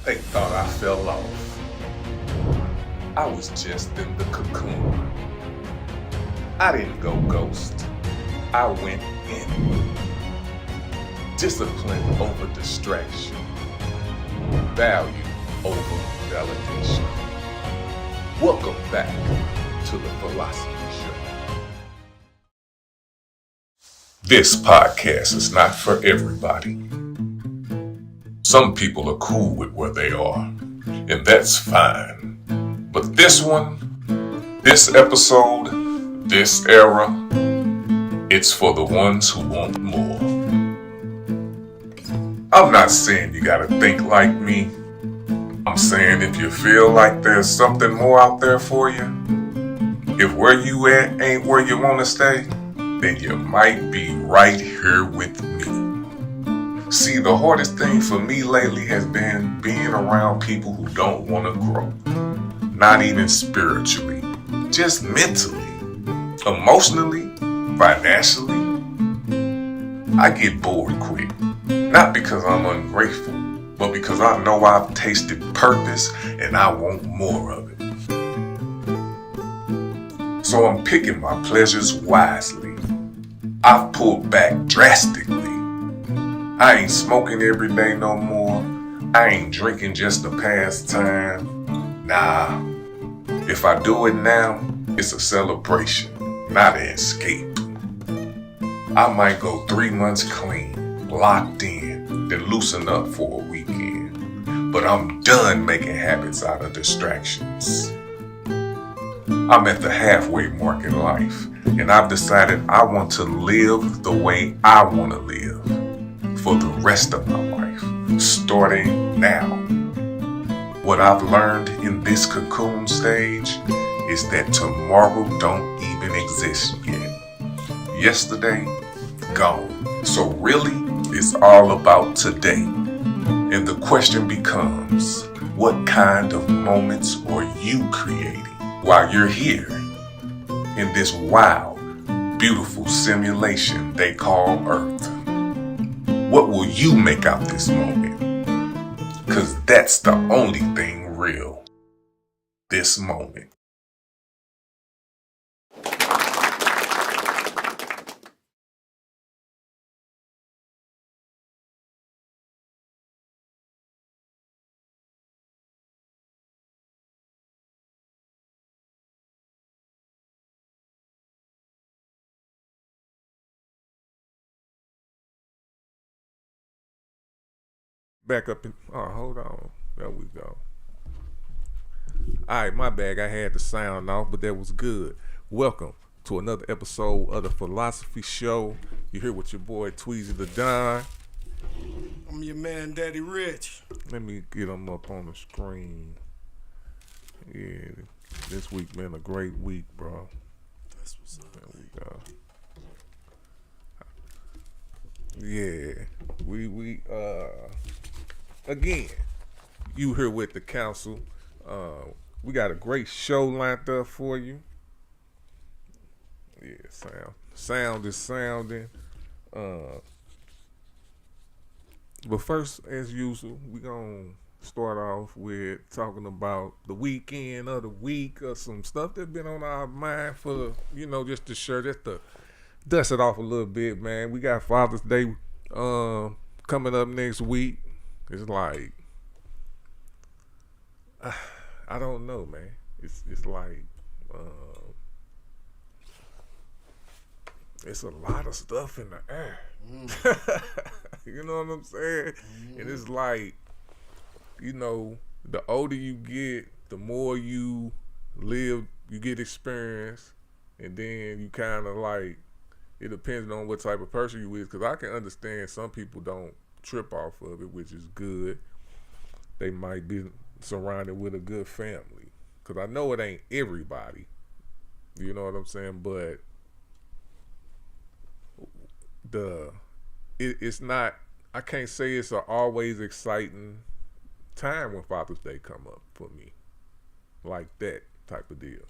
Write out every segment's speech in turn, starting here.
They thought I fell off. I was just in the cocoon. I didn't go ghost. I went in. Discipline over distraction. Value over validation. Welcome back to the Philosofee Show. This podcast is not for everybody. Some people are cool with where they are, and that's fine. But this one, this episode, this era, it's for the ones who want more. I'm not saying you gotta think like me. I'm saying if you feel like there's something more out there for you, if where you at ain't where you wanna stay, then you might be right here with me. See, the hardest thing for me lately has been being around people who don't wanna grow. Not even spiritually, just mentally, emotionally, financially. I get bored quick. Not because I'm ungrateful, but because I know I've tasted purpose and I want more of it. So I'm picking my pleasures wisely. I've pulled back drastically. I ain't smoking every day no more. I ain't drinking just to pass time. Nah, if I do it now, it's a celebration, not an escape. I might go 3 months clean, locked in, then loosen up for a weekend. But I'm done making habits out of distractions. I'm at the halfway mark in life, and I've decided I want to live the way I want to live for the rest of my life, starting now. What I've learned in this cocoon stage is that tomorrow don't even exist yet. Yesterday, gone. So really, it's all about today. And the question becomes, what kind of moments are you creating while you're here in this wild, beautiful simulation they call Earth? What will you make out this moment? 'Cause that's the only thing real. This moment. Back up in, oh, hold on. There we go. Alright, my bag. I had the sound off, but that was good. Welcome to another episode of the Philosofee Show. You're here with your boy Tweezy the Don. I'm your man, Daddy Rich. Let me get them up on the screen. Yeah, this week been a great week, bro. That's what's up. There we go. Yeah, we again, you here with the council. We got a great show lined up for you. Yeah, sound is sounding. But first, as usual, we gonna start off with talking about the weekend of the week or some stuff that's been on our mind for, just to share, just to dust it off a little bit, man. We got Father's Day coming up next week. It's like, I don't know, man. It's like, it's a lot of stuff in the air. You know what I'm saying? And it's like, the older you get, the more you live, you get experience, and then you kind of like, it depends on what type of person you is, because I can understand some people don't trip off of it, which is good. They might be surrounded with a good family, because I know it ain't everybody. You know what I'm saying? But it's not, I can't say it's an always exciting time when Father's Day come up for me, like that type of deal.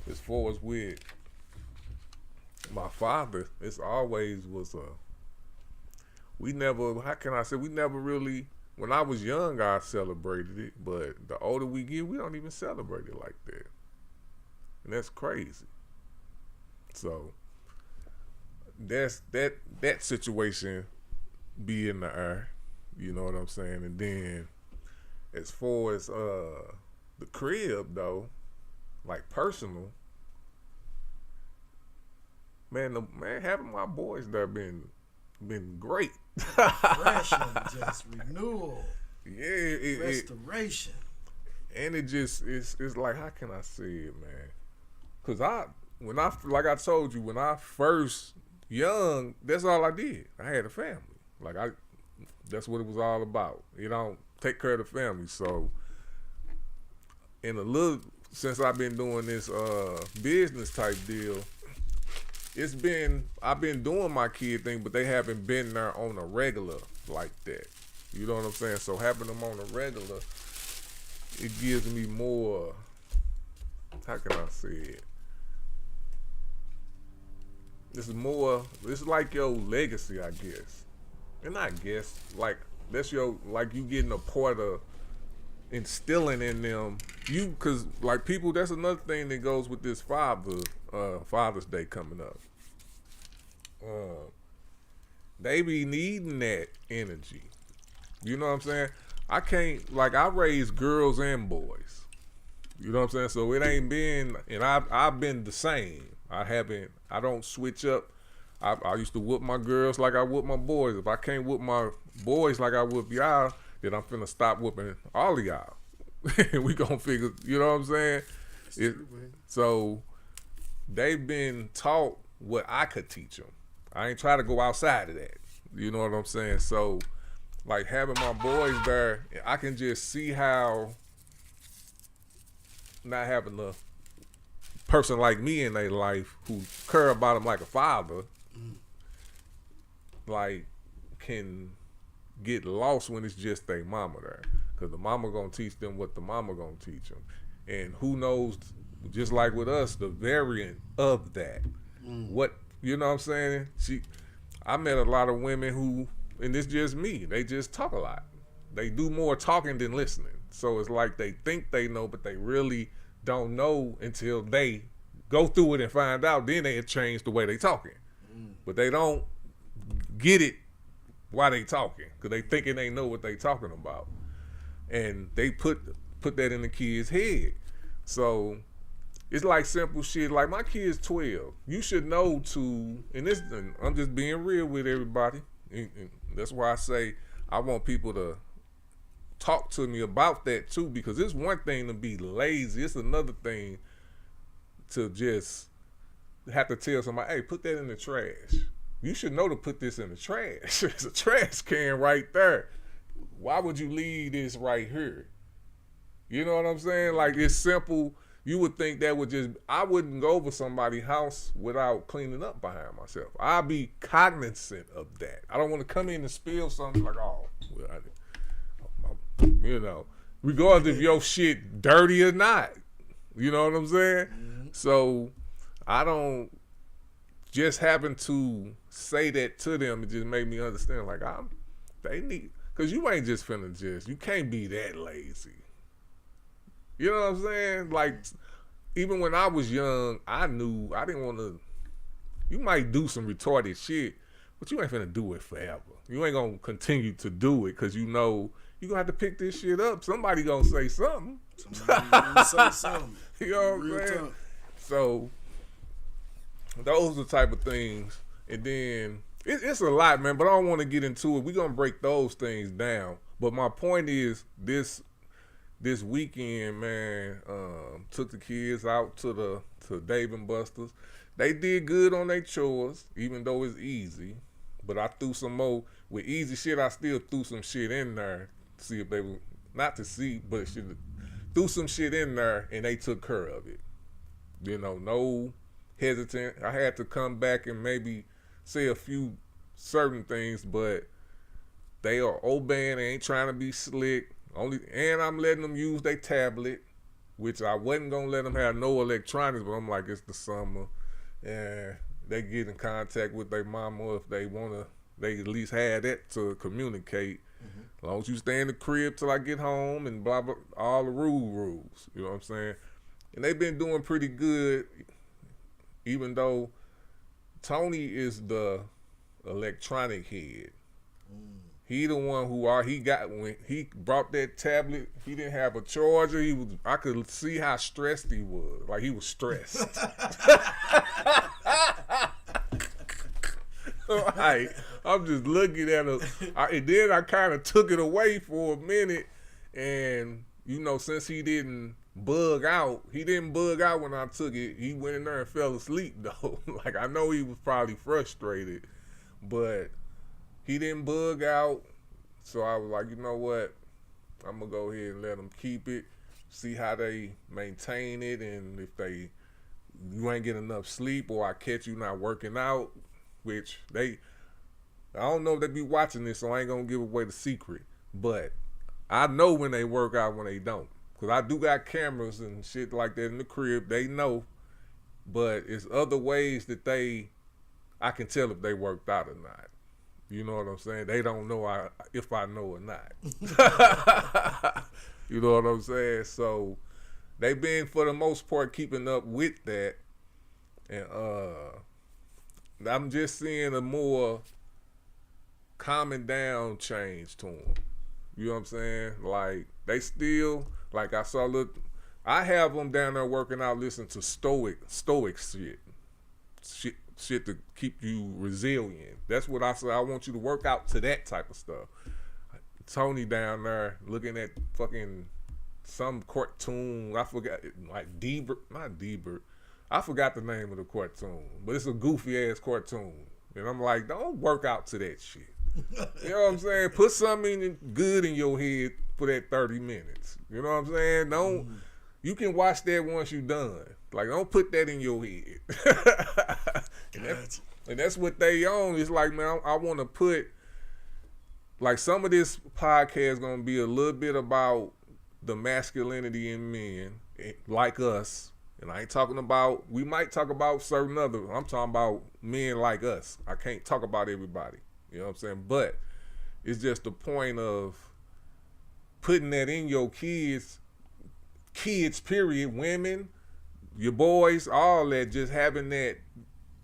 As far as with my father, it's always was we never, how can I say, we never really when I was young, I celebrated it, but the older we get, we don't even celebrate it like that, and that's crazy. So that's that situation be in the air, you know what I'm saying? And then as far as the crib though, like personal, man, having my boys there been great. Refreshing, just renewal. Yeah, restoration. And it just it's like, how can I say it, man? Cause like I told you, when I first young, that's all I did. I had a family. That's what it was all about. You know, take care of the family. So since I've been doing this business type deal, I've been doing my kid thing, but they haven't been there on a regular like that. You know what I'm saying? So having them on a regular, it gives me more, how can I say it? It's like your legacy, I guess. And I guess, like, that's like you getting a part of instilling in them. Cause like people, that's another thing that goes with this Father's Day coming up. They be needing that energy. You know what I'm saying? I raise girls and boys. You know what I'm saying? So it ain't been, and I've been the same. I don't switch up. I used to whoop my girls like I whoop my boys. If I can't whoop my boys like I whoop y'all, then I'm finna stop whooping all of y'all. We gonna figure, you know what I'm saying? So they've been taught what I could teach them. I ain't try to go outside of that. You know what I'm saying? So like having my boys there, I can just see how not having a person like me in their life who care about them like a father, like can get lost when it's just their mama there, because the mama gonna teach them what the mama gonna teach them, and who knows, just like with us, the variant of that. What, you know what I'm saying? I met a lot of women who, and it's just me, they just talk a lot. They do more talking than listening. So it's like they think they know, but they really don't know until they go through it and find out. Then they change the way they talking. But they don't get it while they talking, because they thinking they know what they talking about. And they put that in the kid's head. So it's like simple shit. Like my kid's 12. You should know and I'm just being real with everybody. And that's why I say I want people to talk to me about that too, because it's one thing to be lazy. It's another thing to just have to tell somebody, hey, put that in the trash. You should know to put this in the trash. It's a trash can right there. Why would you leave this right here? You know what I'm saying? Like, it's simple. You would think that I wouldn't go over somebody's house without cleaning up behind myself. I'll be cognizant of that. I don't want to come in and spill something like, you know, regardless if your shit dirty or not. You know what I'm saying? Mm-hmm. So I don't just happen to say that to them. It just made me understand, like, they need, because you ain't just finna you can't be that lazy. You know what I'm saying? Like, even when I was young, I knew I didn't want to, you might do some retarded shit, but you ain't finna do it forever. You ain't gonna continue to do it, because you know you gonna have to pick this shit up. Somebody gonna say something. Somebody gonna say something. You know what I'm saying? Tough. So those are the type of things. And then it's a lot, man, but I don't want to get into it. We're gonna break those things down. But my point is, this weekend, man, took the kids out to Dave and Buster's. They did good on their chores, even though it's easy. But I threw some more with easy shit. I still threw some shit in there to see if they were, not to see, but threw some shit in there, and they took care of it. You know, no hesitant. I had to come back and maybe say a few certain things, but they are obeying. They ain't trying to be slick. And I'm letting them use their tablet, which I wasn't gonna let them have no electronics, but I'm like, it's the summer, and they get in contact with their mama if they wanna. They at least had that to communicate. Mm-hmm. As long as you stay in the crib till I get home and blah, blah, all the rules. You know what I'm saying? And they've been doing pretty good, even though Tony is the electronic head. He the one who he got when he brought that tablet. He didn't have a charger. I could see how stressed he was. Like he was stressed. Right. I'm just looking at him. And then I kind of took it away for a minute. And, since he didn't bug out when I took it. He went in there and fell asleep, though. Like, I know he was probably frustrated. But he didn't bug out. So I was like, you know what? I'm going to go ahead and let them keep it. See how they maintain it. And if you ain't getting enough sleep or I catch you not working out, which I don't know if they be watching this, so I ain't gonna give away the secret. But I know when they work out, when they don't. Because I do got cameras and shit like that in the crib. They know. But it's other ways that I can tell if they worked out or not. You know what I'm saying? They don't know if I know or not. You know what I'm saying? So they've been, for the most part, keeping up with that. And I'm just seeing a more calming down change to them. You know what I'm saying? Like, they still, like I have them down there working out, listening to stoic shit to keep you resilient. That's what I say. I want you to work out to that type of stuff. Tony down there looking at fucking some cartoon. I forgot, like not Debert. I forgot the name of the cartoon, but it's a goofy ass cartoon. And I'm like, don't work out to that shit. You know what I'm saying? Put something good in your head for that 30 minutes. You know what I'm saying? You can watch that once you're done. Like, don't put that in your head. and that's what they own. It's like, man, I want to put, like, some of this podcast going to be a little bit about the masculinity in men, like us. And I ain't talking about, we might talk about certain other, I'm talking about men like us. I can't talk about everybody. You know what I'm saying? But it's just the point of putting that in your kids, period, women, your boys, all that, just having that.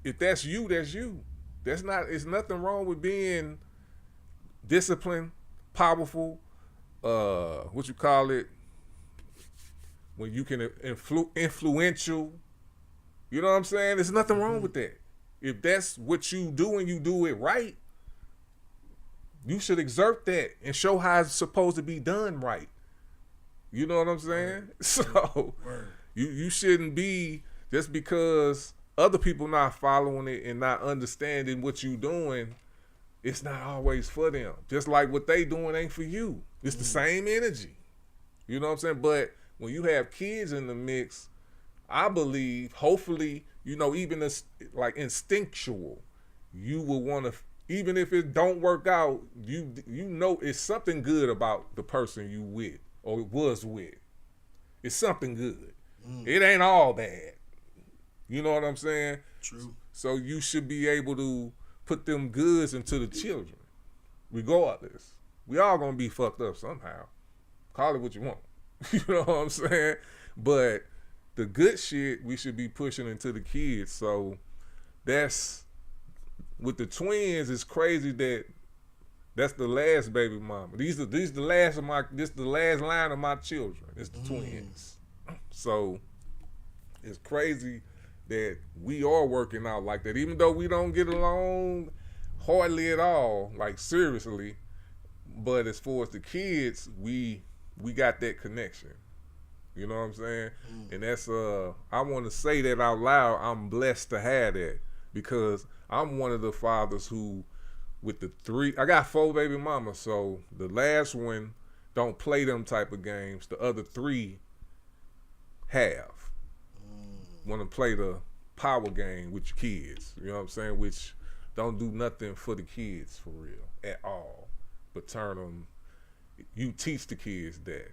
If that's you, that's you. It's nothing wrong with being disciplined, powerful, what you call it, when you can influential. You know what I'm saying? There's nothing wrong with that. If that's what you do and you do it right, you should exert that and show how it's supposed to be done right. You know what I'm saying? So you shouldn't be, just because other people not following it and not understanding what you doing, it's not always for them. Just like what they doing ain't for you. It's the same energy. You know what I'm saying? But when you have kids in the mix, I believe, hopefully, even like instinctual, you will want to, even if it don't work out, you know it's something good about the person you with or was with. It's something good. It ain't all bad. You know what I'm saying? True. So you should be able to put them goods into the children, regardless. We all gonna be fucked up somehow. Call it what you want. You know what I'm saying? But the good shit we should be pushing into the kids. So that's, with the twins, it's crazy that's the last baby mama. This the last line of my children. It's the twins. So it's crazy that we are working out like that, even though we don't get along hardly at all, like seriously. But as far as the kids, we got that connection. You know what I'm saying? And that's I want to say that out loud. I'm blessed to have that, because I'm one of the fathers who, with the 3, I got 4 baby mamas, so the last one don't play them type of games. The other 3 have. Want to play the power game with your kids. You know what I'm saying? Which don't do nothing for the kids for real at all, but turn them. You teach the kids that,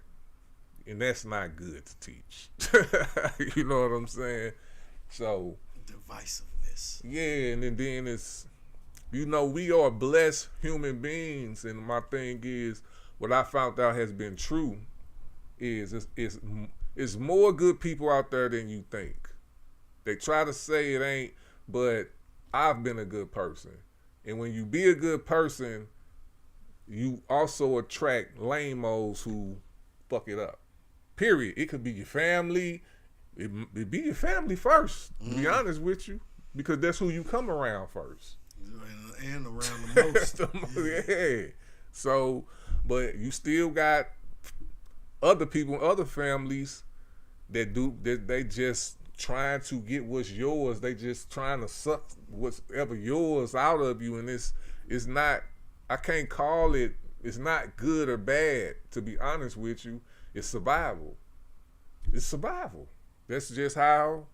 and that's not good to teach. You know what I'm saying? So divisiveness. Yeah, and then it's You know, we are blessed human beings, and my thing is, what I found out has been true is it's more good people out there than you think. They try to say it ain't, but I've been a good person. And when you be a good person, you also attract lame-os who fuck it up. Period. It could be your family. It be your family first, to be honest with you, because that's who you come around first. And around the most. Yeah. So, but you still got other people, other families that they just trying to get what's yours. They just trying to suck whatever yours out of you, and it's not. I can't call it. It's not good or bad. To be honest with you, it's survival. It's survival. That's just how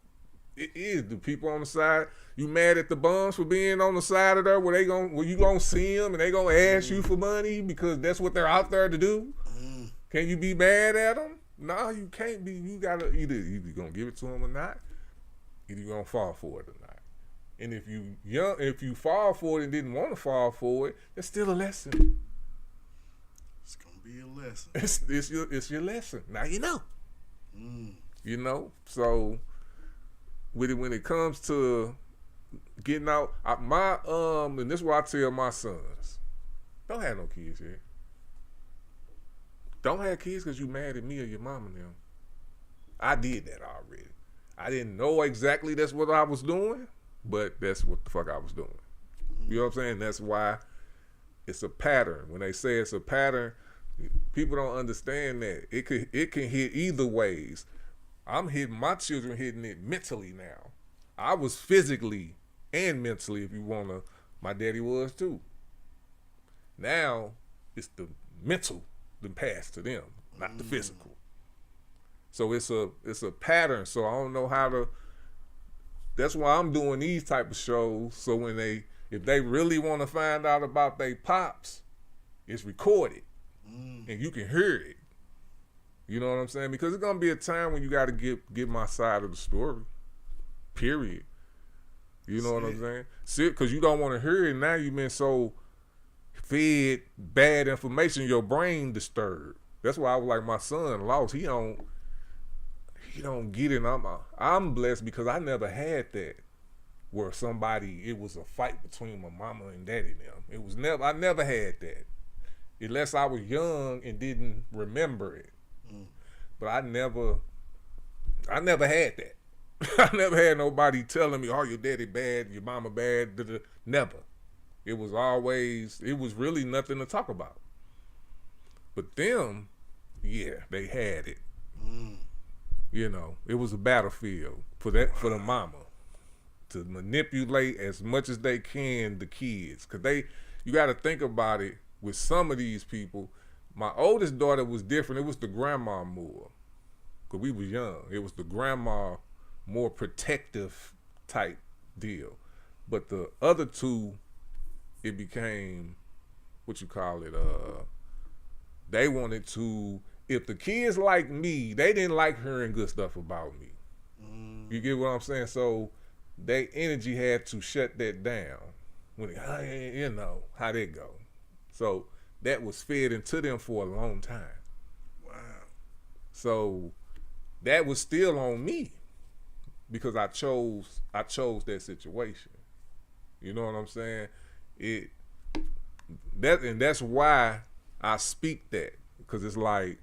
it is. The people on the side, you mad at the bums for being on the side of there where you gonna see them and they gonna ask you for money because that's what they're out there to do? Can you be mad at them? No, you can't be. You gotta either gonna give it to them or not. Either you gonna fall for it or not. And if you fall for it and didn't want to fall for it, it's still a lesson. It's gonna be a lesson. It's your lesson. Now you know. You know. So when it comes to getting out, and this is what I tell my sons: don't have no kids yet. Don't have kids because you mad at me or your mom and them. I did that already. I didn't know exactly that's what I was doing, but that's what the fuck I was doing. You know what I'm saying? That's why it's a pattern. When they say it's a pattern, people don't understand that. It can hit either ways. My children hitting it mentally now. I was physically and mentally, if you wanna, my daddy was too. Now it's the mental that passed to them, not the physical. So it's a pattern. So I don't know how to. That's why I'm doing these type of shows. So when if they really want to find out about their pops, it's recorded and you can hear it. You know what I'm saying? Because it's gonna be a time when you got to get my side of the story. Period. You know what I'm saying? See, because you don't want to hear it now. You've been so fed bad information, your brain disturbed. That's why I was like, my son lost. He don't get it. I'm blessed because I never had that where it was a fight between my mama and daddy and them. I never had that. Unless I was young and didn't remember it. But I never had that. I never had nobody telling me, oh, your daddy bad, your mama bad. Never. It was really nothing to talk about. But them, yeah, they had it. You know, it was a battlefield for the mama to manipulate as much as they can the kids. Because you got to think about it with some of these people. My oldest daughter was different. It was the grandma more. Because we was young. It was the grandma more protective type deal. But the other two, it became, they wanted to, if the kids like me, they didn't like hearing good stuff about me. You get what I'm saying? So their energy had to shut that down. You know how they go. So that was fed into them for a long time. Wow. So that was still on me because I chose that situation. You know what I'm saying? That's why I speak that, because it's like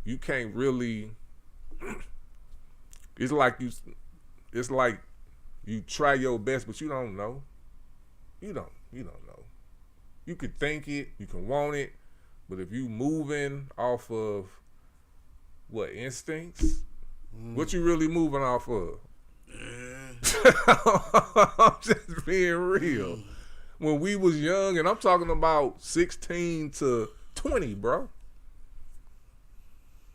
you can't really. It's like you try your best, but you don't know. You don't know. You can think it, you can want it, but if you moving off of what instincts, what you really moving off of? I'm just being real. When we was young, and I'm talking about 16 to 20, bro.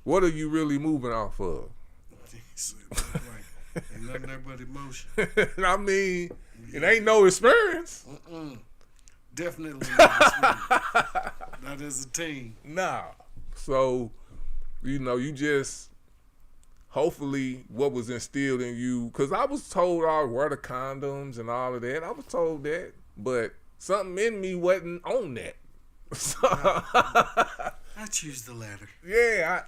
What are you really moving off of? Ain't nothing there but emotion. I mean, it ain't no experience. Definitely not. Not as a team. Nah. So, you just, hopefully what was instilled in you, because I was told I wear the condoms and all of that. I was told that, but something in me wasn't on that. So, I choose the latter. Yeah,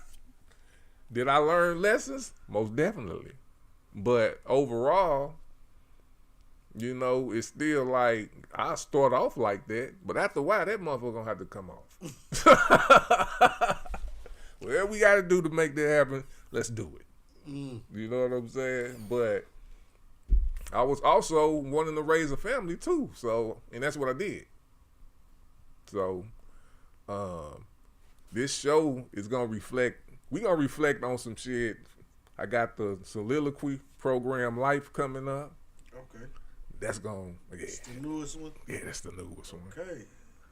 did I learn lessons? Most definitely. But overall, you know, it's still like, I start off like that, but after a while, that motherfucker gonna have to come off. Whatever we gotta do to make that happen, let's do it. You know what I'm saying? But I was also wanting to raise a family too, so, and that's what I did. So, this show is gonna reflect, we gonna reflect on some shit. I got the soliloquy program Life coming up. Okay. That's gonna, It's the newest one? Yeah, that's the newest one. Okay.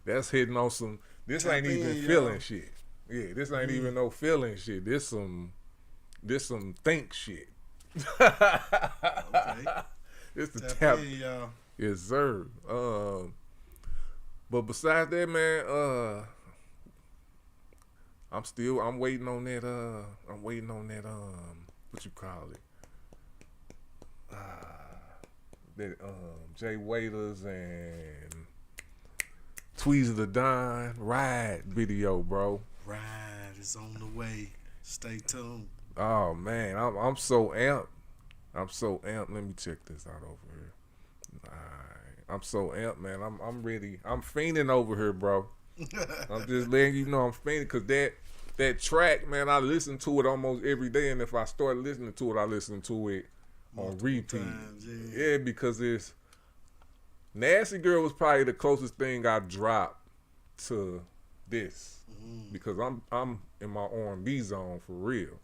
That's hitting on some, this ain't even feeling shit. Yeah, this ain't even no feeling shit. This some think shit. Okay. It's the tap in, y'all. Yes, sir. But besides that, man, I'm waiting on that, what you call it? That Jay Waiters and Tweezy the Don Ride video, bro. Ride is on the way. Stay tuned. Oh man, I'm so amped. I'm so amped. Let me check this out over here. Alright. I'm so amped, man. I'm ready. I'm fiending over here, bro. I'm just letting you know I'm fiending because that track, man, I listen to it almost every day, and if I start listening to it, I listen to it on repeat. Times, yeah, because it's Nasty Girl was probably the closest thing I dropped to this. Because I'm in my R&B zone for real.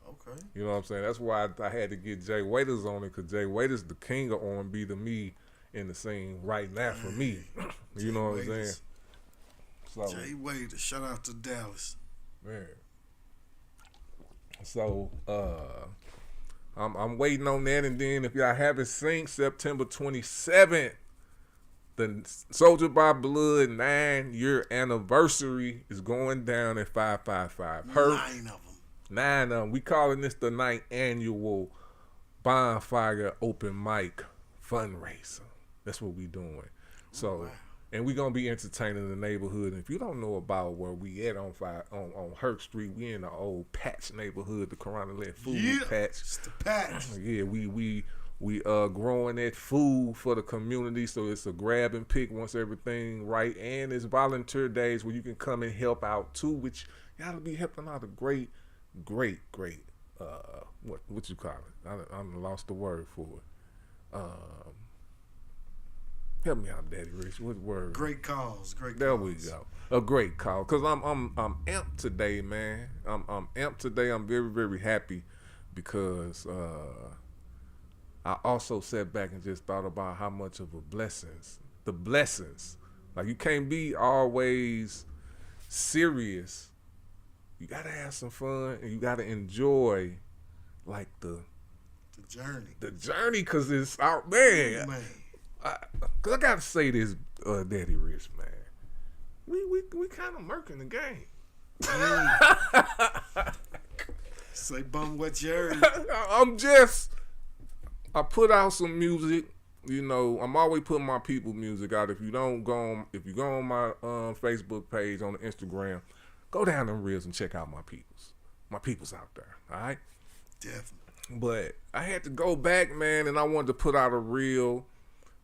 Okay. You know what I'm saying? That's why I had to get Jay Waiters on it, because Jay Waiters the king of R&B to me in the scene right now for me. You know what I'm saying? So, Jay Waiters, shout out to Dallas. Man. So I'm waiting on that, and then if y'all haven't seen, September 27th, the Soldier by Blood 9-year anniversary is going down at 555. 9 of them. 9 of them. We calling this the 9th annual Bonfire Open Mic Fundraiser. That's what we doing. So, and we gonna be entertaining the neighborhood. And if you don't know about where we at on Herc Street, we in the old Patch neighborhood, the Corona-led food patch. It's the patch. Yeah, we growing that food for the community, so it's a grab and pick once everything right, and it's volunteer days where you can come and help out too, which y'all be helping out a great what you call it? I lost the word for it. Help me out, Daddy Rich. What word? Great cause. There we go. A great call. Cause I'm amped today, man. I'm amped today. I'm very, very happy because I also sat back and just thought about how much of the blessings. Like, you can't be always serious. You gotta have some fun, and you gotta enjoy, like, the journey, cause it's out, man. Cause I gotta say this, Daddy Rich, man. We kind of murking the game. Say bum what you heard. I put out some music. You know, I'm always putting my people music out. If you go on my Facebook page, on the Instagram, go down them reels and check out my peoples. My peoples out there, all right? Definitely. But I had to go back, man, and I wanted to put out a reel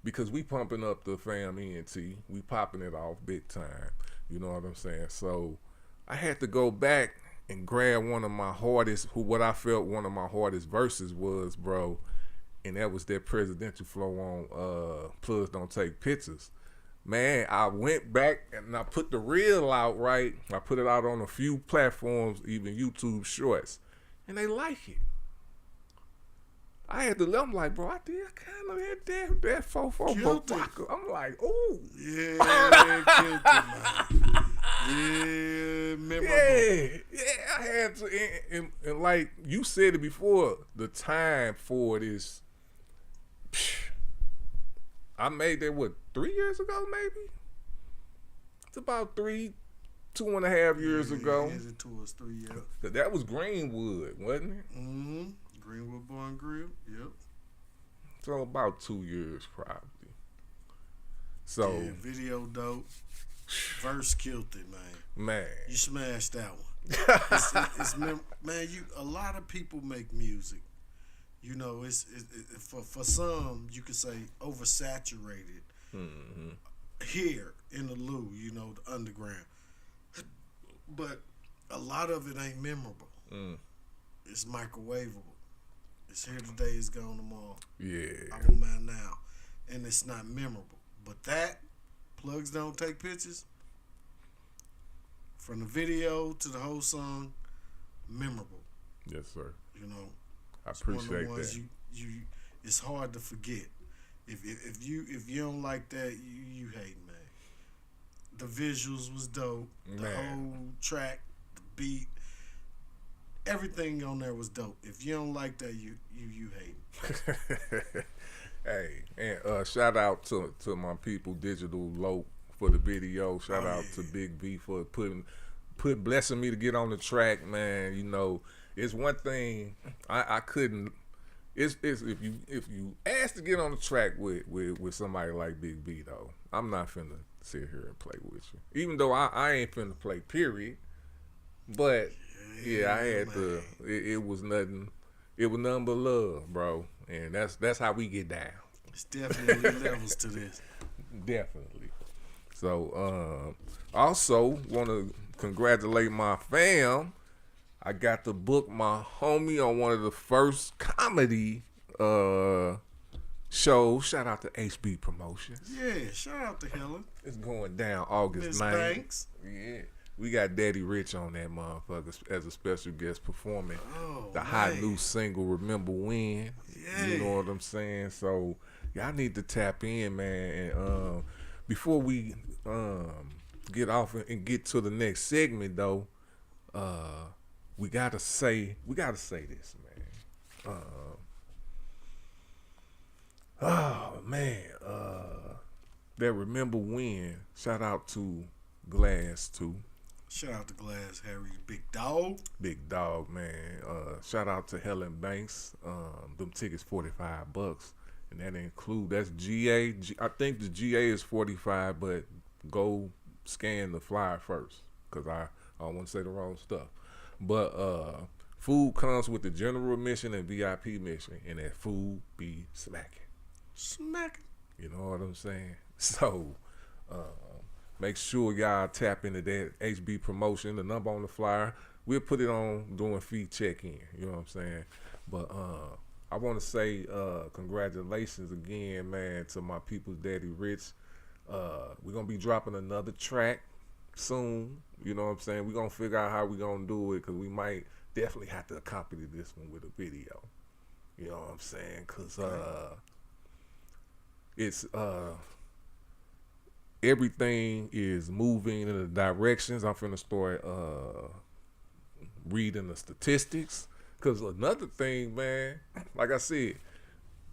because we pumping up the fam ENT. We popping it off big time. You know what I'm saying? So I had to go back and grab one of my hardest verses was, bro, and that was that presidential flow on Plugs Don't Take Pictures. Man, I went back and I put the reel out, right? I put it out on a few platforms, even YouTube Shorts, and they like it. I had to, I'm like, bro, I kind of had that 4-4 Barack. I'm like, ooh. Yeah, guilty, man. Yeah, memorable. Yeah, I had to, and like you said it before, the time for it is, I made that, 3 years ago, maybe? It's about 2.5 years ago. Headed towards 3 years. That was Greenwood, wasn't it? Mm-hmm. Greenwood Barn Grill, yep. So about 2 years, probably. So yeah, video dope. Verse killed it, man. man, You smashed that one. Man, a lot of people make music. You know, for some you could say oversaturated here in the Lou, you know, the underground. But a lot of it ain't memorable. It's microwavable. It's here today, it's gone tomorrow. yeah, I won't mind now, and it's not memorable. But that plugs don't take pictures. From the video to the whole song, memorable. yes, sir. You know, I it's one of appreciate the ones that. you it's hard to forget. If you don't like that, you hate, man. The visuals was dope. The Man. whole track, the beat, everything on there was dope. If you don't like that, you hate. Hey, and shout out to my people, Digital Lope, for the video. Shout out to Big B for blessing me to get on the track, man. You know, it's one thing I couldn't. It's if you ask to get on the track with somebody like Big B though, I'm not finna sit here and play with you. Even though I ain't finna play, period. But yeah, I had to. It was nothing. It was nothing but love, bro. And that's how we get down. It's definitely levels to this. Definitely. So also want to congratulate my fam. I got to book my homie on one of the first comedy shows. Shout out to HB Promotions. Yeah, shout out to Helen. It's going down August Miss 9th. Banks. Yeah. We got Daddy Rich on that motherfucker as a special guest performing the man. hot new single Remember When. Yeah. You know what I'm saying? So y'all need to tap in, man. And before we get off and get to the next segment though, we gotta say this, man. Oh man, that Remember When. Shout out to Glass too. Shout out to Glass Harry, big dog. Big dog, man. Shout out to Helen Banks. Them tickets $45, and that include that's GA. I think the GA is $45, but go scan the flyer first, cause I don't want to say the wrong stuff. But food comes with the general admission and VIP admission, and that food be smacking. Smack. You know what I'm saying? So make sure y'all tap into that HB Promotion. The number on the flyer. We'll put it on during fee check-in. You know what I'm saying? But I want to say congratulations again, man, to my people's Daddy Rich. We're going to be dropping another track soon. You know what I'm saying? We're going to figure out how we're going to do it, because we might definitely have to accompany this one with a video. You know what I'm saying? Because it's everything is moving in the directions. I'm finna start reading the statistics. Cause another thing, man, like I said,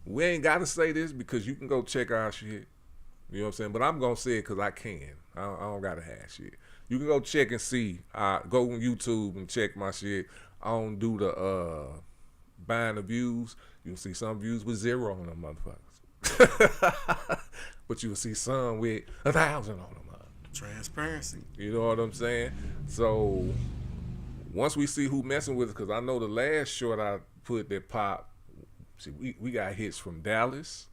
we ain't gotta say this because you can go check our shit. You know what I'm saying? But I'm gonna say it cause I can. I don't gotta have shit. You can go check and see. Go on YouTube and check my shit. I don't do the buying the views. You can see some views with 0 on them motherfuckers. But you'll see some with 1,000 on them. Transparency. You know what I'm saying? So once we see who messing with us, because I know the last short I put that pop, see, we got hits from Dallas,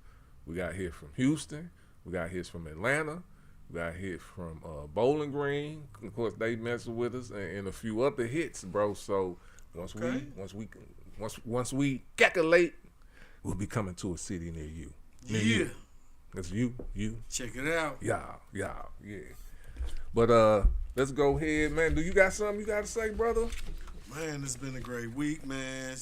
we got hits from Houston, we got hits from Atlanta, we got hits from Bowling Green. Of course, they messing with us, and a few other hits, bro. So once we calculate, we'll be coming to a city near you. Near you. That's you. Check it out. Yeah. But let's go ahead, man. Do you got something you got to say, brother? Man, it's been a great week, man.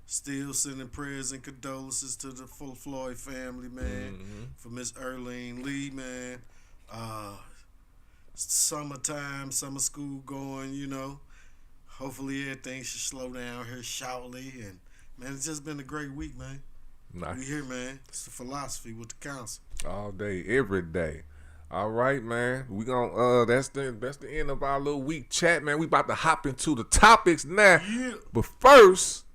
Still sending prayers and condolences to the full Floyd family, man. For Miss Earlene Lee, man. Summertime, summer school going, you know. Hopefully everything should slow down here shortly. And, man, it's just been a great week, man. Nice. We here, man. It's the Philosophy with the council. All day, every day. All right, man. We gonna that's the end of our little week chat, man. We about to hop into the topics now. Yeah. But first,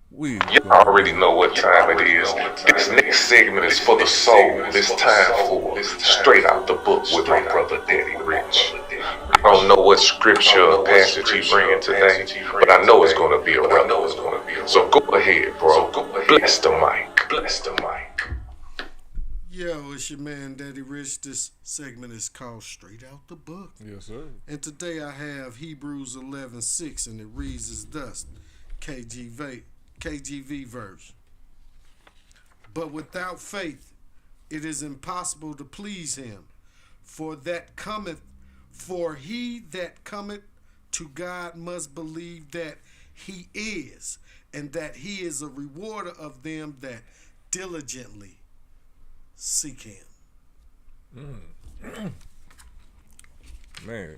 We You already know what time it is. This next segment is for the soul. It's time for Straight Out the Book with my brother Daddy Rich. I don't know what scripture or passage he bringing today, but I know it's going to be a relevant. So go ahead, bro. Bless the mic. Bless the mic. Yo, it's your man Daddy Rich. This segment is called Straight Out the Book. Yes, sir. And today I have Hebrews 11:6, and it reads as thus, KJV verse. But without faith it is impossible to please him. For he that cometh to God must believe that he is, and that he is a rewarder of them that diligently seek him. Man,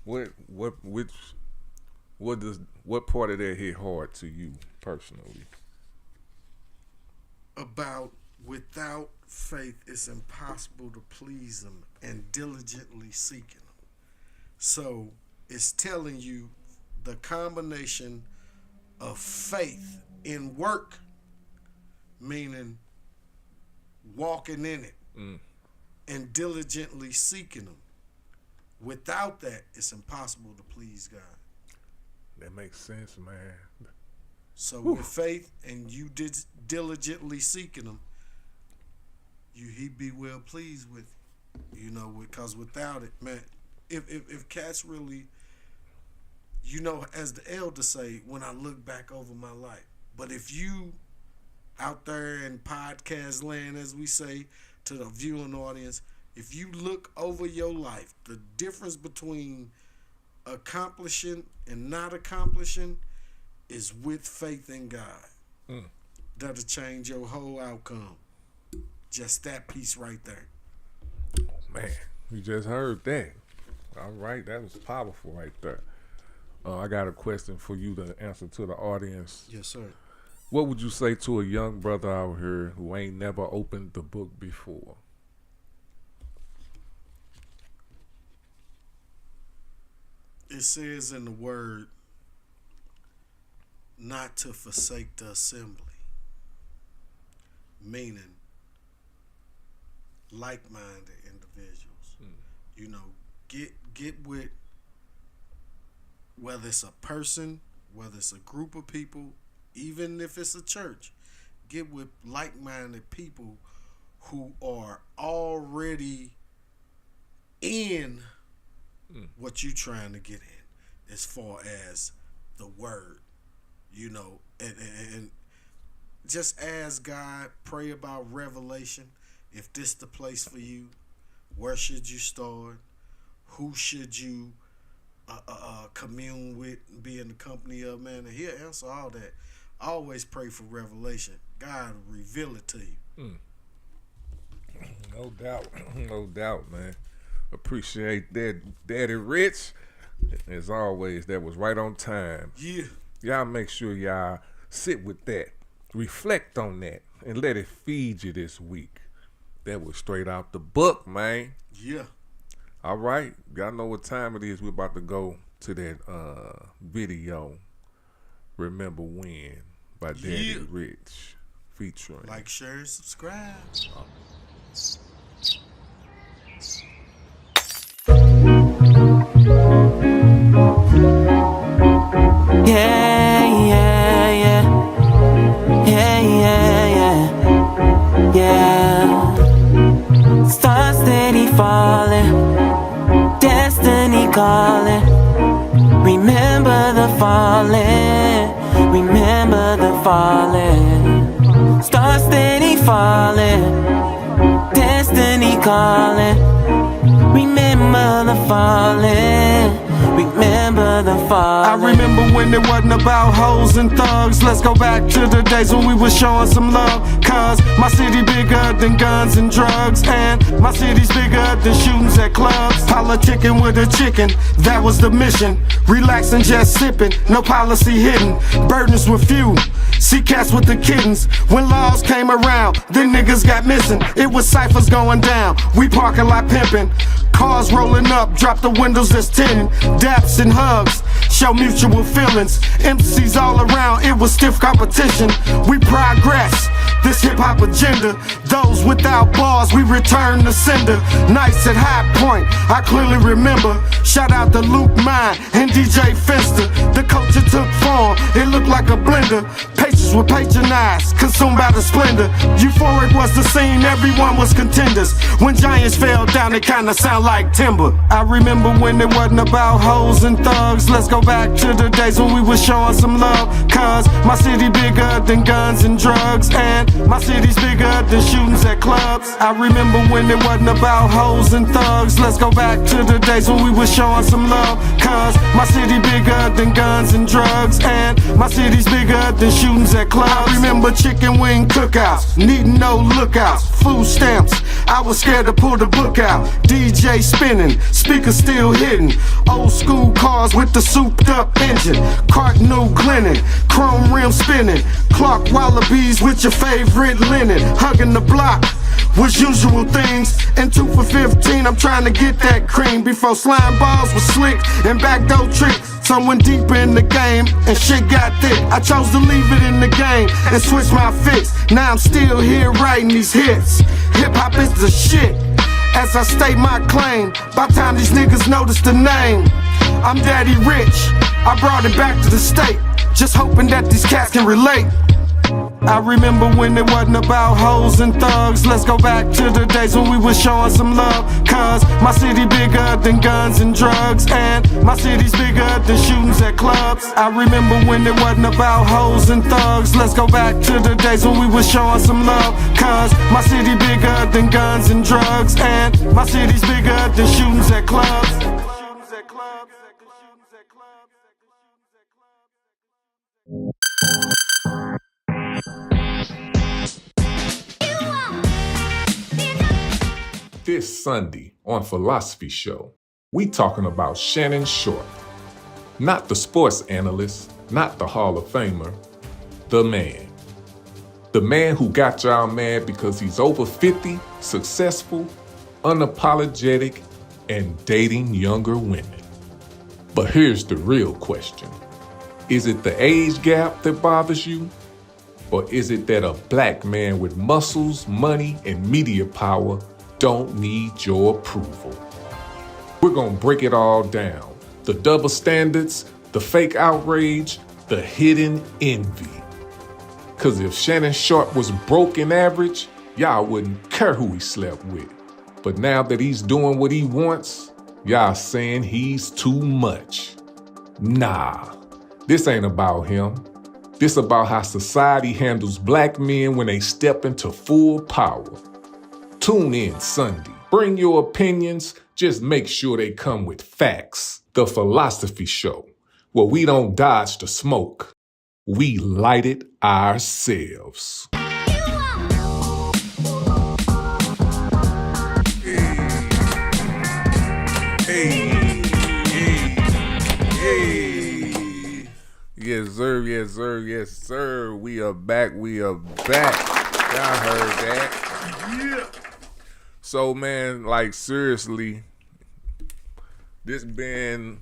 what part of that hit hard to you personally? About without faith it's impossible to please him and diligently seeking him. So it's telling you the combination of faith in work, meaning walking in it, and diligently seeking him. Without that, it's impossible to please God. That makes sense, man. So with faith and you diligently seeking him, he be well pleased with you. Because without it, man, if cats really, as the elders say, when I look back over my life, but if you out there in podcast land, as we say to the viewing audience, if you look over your life, the difference between accomplishing and not accomplishing is with faith in God. That'll change your whole outcome. Just that piece right there. Man, you just heard that. All right, that was powerful right there. I got a question for you to answer to the audience. Yes, sir. What would you say to a young brother out here who ain't never opened the book before? It says in the word not to forsake the assembly, meaning like-minded individuals. Get with, whether it's a person, whether it's a group of people, even if it's a church, get with like-minded people who are already in what you trying to get in as far as the word, and just ask God, pray about revelation. If this the place for you, where should you start? Who should you commune with and be in the company of, man? And he'll answer all that. Always pray for revelation. God will reveal it to you. No doubt. No doubt, man. Appreciate that, Daddy Rich. As always, that was right on time. Yeah. Y'all make sure y'all sit with that, reflect on that, and let it feed you this week. That was Straight Out the Book, man. Yeah. All right. Y'all know what time it is. We're about to go to that video, Remember When, by Daddy Rich, featuring. Like, share, and subscribe. Yeah. Stars steady falling, destiny calling. Remember the falling, remember the falling. Stars steady falling, destiny calling. Remember the falling, remember the falling. I remember when it wasn't about hoes and thugs. Let's go back to the days when we was showing some love. Cause my city bigger than guns and drugs, and my city's bigger than shootings at clubs. Politicking with a chicken, that was the mission. Relaxing, just sipping, no policy hidden. Burdens were few, see cats with the kittens. When laws came around, then niggas got missing. It was ciphers going down, we parking lot pimping. Cars rolling up, drop the windows that's tinted. Daps and hugs, show mutual feelings. MCs all around, it was stiff competition. We progress this hip-hop agenda. Those without bars, we return to sender. Nights at High Point, I clearly remember. Shout out to Luke Mine and DJ Finster. The culture took form, it looked like a blender. Patients were patronized, consumed by the splendor. Euphoric was the scene, everyone was contenders. When giants fell down, it kinda sound like timber. I remember when it wasn't about hoes and thugs. Let's go back to the days when we was showing some love. Cause my city bigger than guns and drugs, and my city's bigger than shootings at clubs. I remember when it wasn't about hoes and thugs. Let's go back to the days when we was showing some love. Cause my city bigger than guns and drugs, and my city's bigger than shootings at clubs. I remember chicken wing cookouts, needing no lookouts, food stamps. I was scared to pull the book out. DJ spinning, speakers still hitting. Old school cars with the souped up engine. Cardinal Glennon, chrome rim spinning. Clark Wallabies with your favorite linen. Hugging the block was usual things. And 2 for 15, I'm trying to get that cream. Before slime balls was slick and backdoor tricks. Someone deep in the game and shit got thick. I chose to leave it in the game and switch my fix. Now I'm still here writing these hits. Hip hop is the shit. As I state my claim, by time these niggas notice the name, I'm daddy rich. I brought it back to the state, just hoping that these cats can relate. I remember when it wasn't about hoes and thugs. Let's go back to the days when we was showing some love. Cause my city bigger than guns and drugs, and my city's bigger than shootings at clubs. I remember when it wasn't about hoes and thugs. Let's go back to the days when we was showing some love. Cause my city bigger than guns and drugs, and my city's bigger than shootings at clubs. This Sunday on Philosofee Show, we talking about Shannon Sharpe. Not the sports analyst, not the Hall of Famer, the man. The man who got y'all mad because he's over 50, successful, unapologetic, and dating younger women. But here's the real question. Is it the age gap that bothers you? Or is it that a black man with muscles, money, and media power don't need your approval? We're gonna break it all down. The double standards, the fake outrage, the hidden envy. Cause if Shannon Sharpe was broke and average, y'all wouldn't care who he slept with. But now that he's doing what he wants, y'all saying he's too much. Nah, this ain't about him. This about how society handles black men when they step into full power. Tune in Sunday. Bring your opinions, just make sure they come with facts. The Philosofee Show, where we don't dodge the smoke. We light it ourselves. Yes, sir, yes, sir, yes, sir. We are back, Y'all heard that? Yeah. So, man, like, seriously, this been,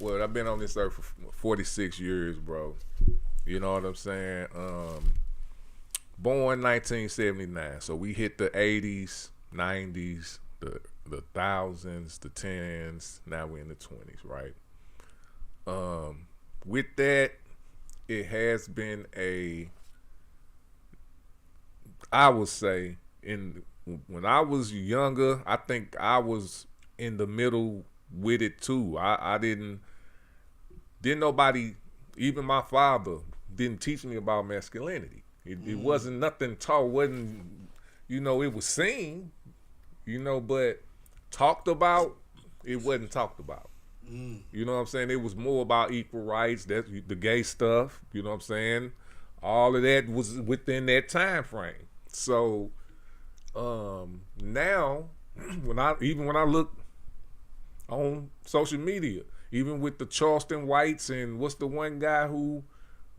I've been on this earth for 46 years, bro. You know what I'm saying? Born 1979, so we hit the 80s, 90s, the thousands, the tens, now we're in the 20s, right? With that, it has been I would say, when I was younger, I think I was in the middle with it too. I didn't nobody, even my father, didn't teach me about masculinity. It wasn't nothing taught, it was seen, but talked about, it wasn't talked about. You know what I'm saying? It was more about equal rights, that's the gay stuff, you know what I'm saying? All of that was within that time frame. So now, when I look on social media, even with the Charleston Whites and what's the one guy who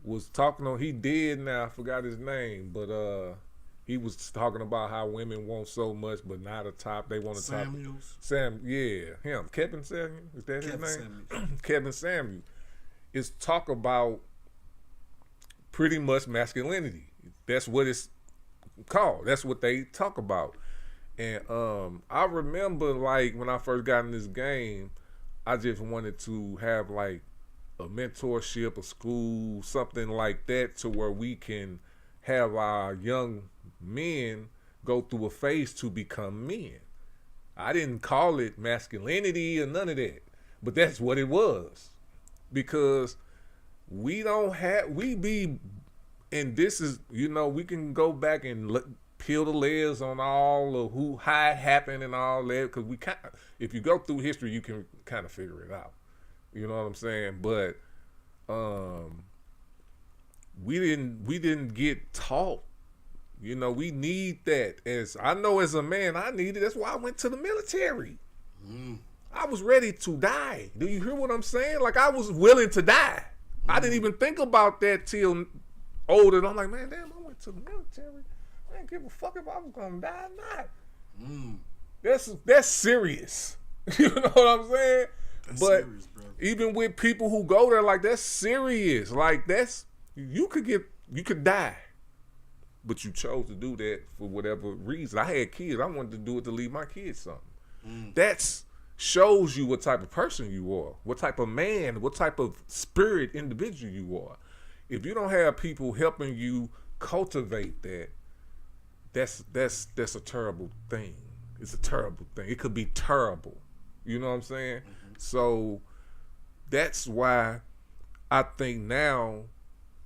was talking on, he dead now, I forgot his name, but he was talking about how women want so much, but not a top. They want to top. Samuels. Him. Kevin Samuel. Is that his name? Samuels. Kevin Samuel. is talk about pretty much masculinity. That's what it's called. That's what they talk about. And I remember, like, when I first got in this game, I just wanted to have like a mentorship, a school, something like that, to where we can have our young men go through a phase to become men. I didn't call it masculinity or none of that, but that's what it was. Because we be, and this is, you know, we can go back and peel the layers on all of how it happened and all that, because if you go through history, you can kind of figure it out. You know what I'm saying? But we didn't get taught. You know, we need that. As I know, as a man, I need it. That's why I went to the military. I was ready to die. Do you hear what I'm saying? Like, I was willing to die. I didn't even think about that till older. And I'm like, man, damn, I went to the military. I didn't give a fuck if I was gonna die or not. That's serious. You know what I'm saying? That's but serious, bro. Even with people who go there, like, that's serious. Like, you could die. But you chose to do that for whatever reason. I had kids. I wanted to do it to leave my kids something. That's shows you what type of person you are, what type of man, what type of spirit individual you are. If you don't have people helping you cultivate that, that's a terrible thing. It's a terrible thing. It could be terrible. You know what I'm saying? So that's why I think now,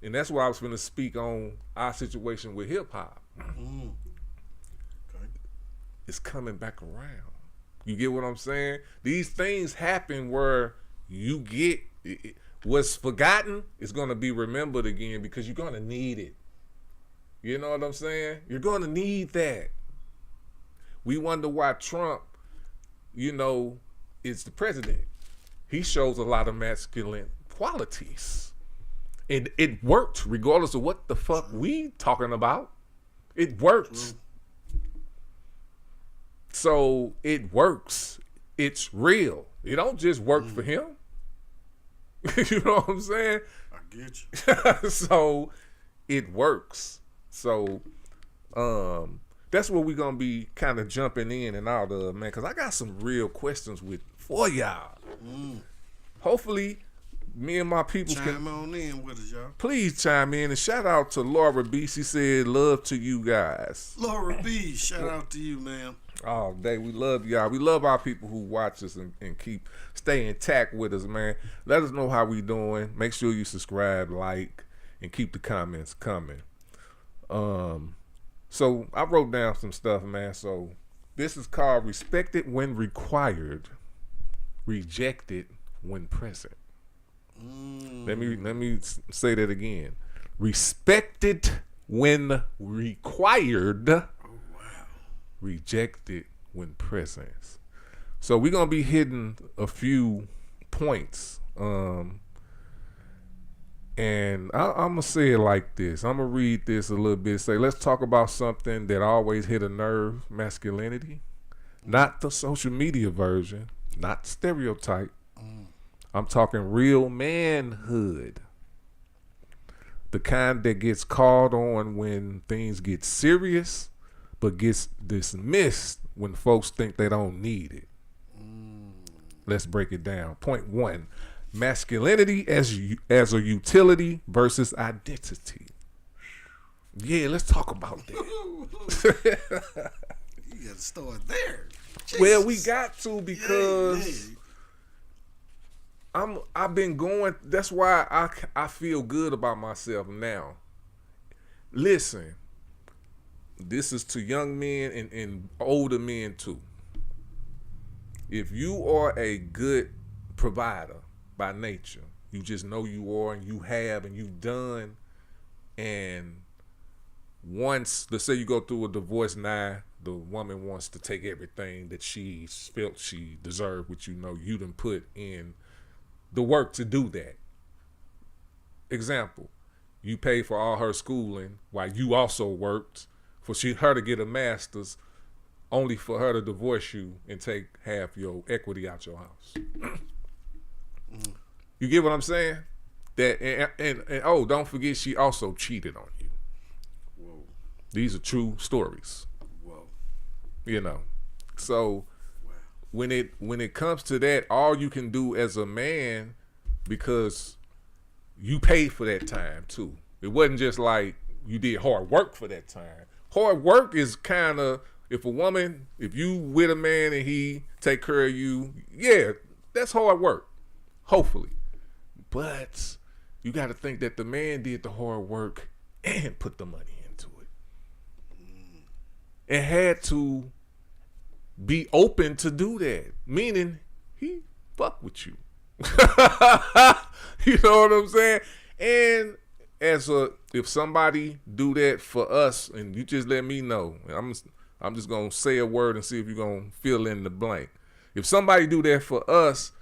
and that's why I was going to speak on our situation with hip hop. Okay. It's coming back around. You get what I'm saying? These things happen where you get what's forgotten is going to be remembered again, because you're going to need it. You know what I'm saying? You're going to need that. We wonder why Trump, you know, is the president. He shows a lot of masculine qualities. And it worked regardless of what the fuck we talking about. It works. So it works. It's real. It don't just work for him. You know what I'm saying? I get you. So it works. So that's what we're gonna be kind of jumping in and out of, man, because I got some real questions for y'all. Hopefully me and my people chime on in with us, y'all. Please chime in, and shout out to Laura B. She said, love to you guys. Laura B., shout out to you, man. All day. We love y'all. We love our people who watch us and keep stay intact with us, man. Let us know how we doing. Make sure you subscribe, like, and keep the comments coming. So I wrote down some stuff, man. So this is called respected when required, rejected when present. Let me say that again. Respected when required, rejected when present. So we're gonna be hitting a few points. And I'm gonna say it like this. I'm gonna read this a little bit. Say, let's talk about something that always hit a nerve: masculinity. Not the social media version, not stereotype. I'm talking real manhood. The kind that gets called on when things get serious, but gets dismissed when folks think they don't need it. Let's break it down. Point 1, masculinity as a utility versus identity. Yeah, let's talk about that. You got to start there. Jesus. Well, we got to, because I've been going. That's why I feel good about myself now. Listen, this is to young men and older men too. If you are a good provider by nature, you just know you are, and you have, and you've done, and once, let's say you go through a divorce now, the woman wants to take everything that she felt she deserved, which you know you done put in the work to do that. Example, you pay for all her schooling while you also worked for her to get a master's, only for her to divorce you and take half your equity out your house. You get what I'm saying? that and oh, don't forget she also cheated on you. Whoa. These are true stories. Whoa. You know. So Wow. when it comes to that, all you can do as a man, because you paid for that time too. It wasn't just like you did hard work for that time. Hard work is kind of, if you with a man and he take care of you, yeah, that's hard work, hopefully. But you got to think that the man did the hard work and put the money into it. And had to be open to do that, meaning he fuck with you. You know what I'm saying? And if somebody do that for us, and you just let me know, I'm just gonna say a word and see if you're gonna fill in the blank. If somebody do that for us,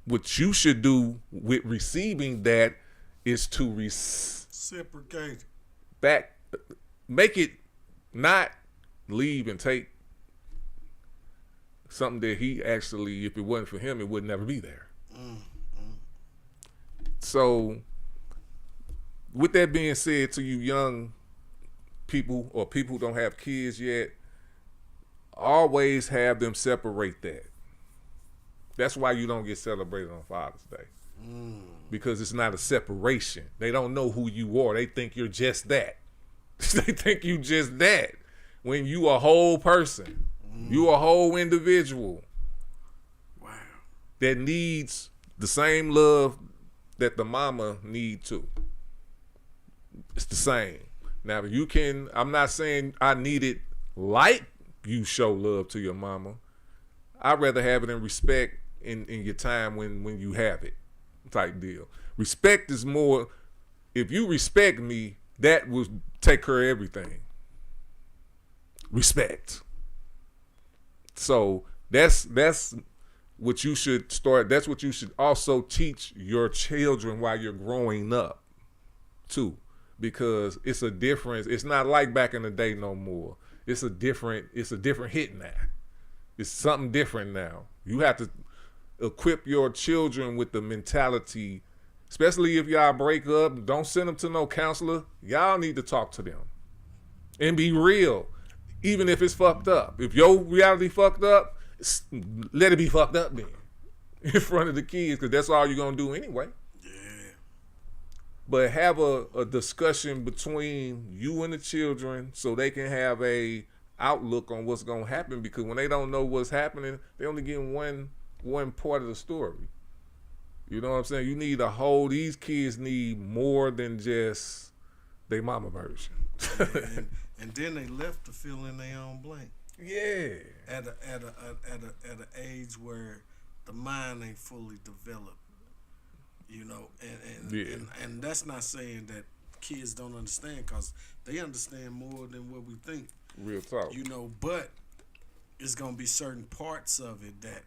what you should do with receiving that is to reciprocate back, make it not leave and take something that he actually, if it wasn't for him, it would never be there. So, with that being said, to you young people or people who don't have kids yet, always have them separate that. That's why you don't get celebrated on Father's Day. Because it's not a separation. They don't know who you are. They think you're just that. They think you just that. When you a whole person. You a whole individual. Wow. That needs the same love that the mama need too. It's the same. Now I'm not saying I need it like you show love to your mama. I'd rather have it in respect in your time when you have it, type deal. Respect is more, if you respect me, that will take care of everything. Respect. So that's what you should start. That's what you should also teach your children while you're growing up too, because it's a difference. It's not like back in the day no more. It's a different hit now. It's something different now. You have to equip your children with the mentality, especially if y'all break up. Don't send them to no counselor. Y'all need to talk to them and be real, even if it's fucked up. If your reality fucked up, let it be fucked up then in front of the kids, because that's all you're gonna do anyway. Yeah. But have a discussion between you and the children so they can have a outlook on what's gonna happen, because when they don't know what's happening, they only get one part of the story. You know what I'm saying? You need these kids need more than just their mama version. And then they left to fill in their own blank. Yeah. At an age where the mind ain't fully developed, you know, and that's not saying that kids don't understand, because they understand more than what we think. Real talk. You know, but it's gonna be certain parts of it that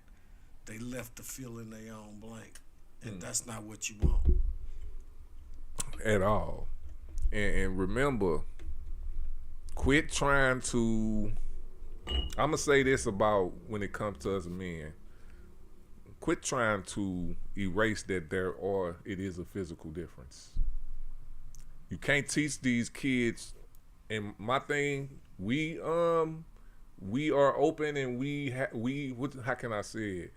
they left to fill in their own blank, and that's not what you want at all. And remember, quit trying to. I'm gonna say this about when it comes to us men. Quit trying to erase that it is a physical difference. You can't teach these kids. And my thing, we are open, and how can I say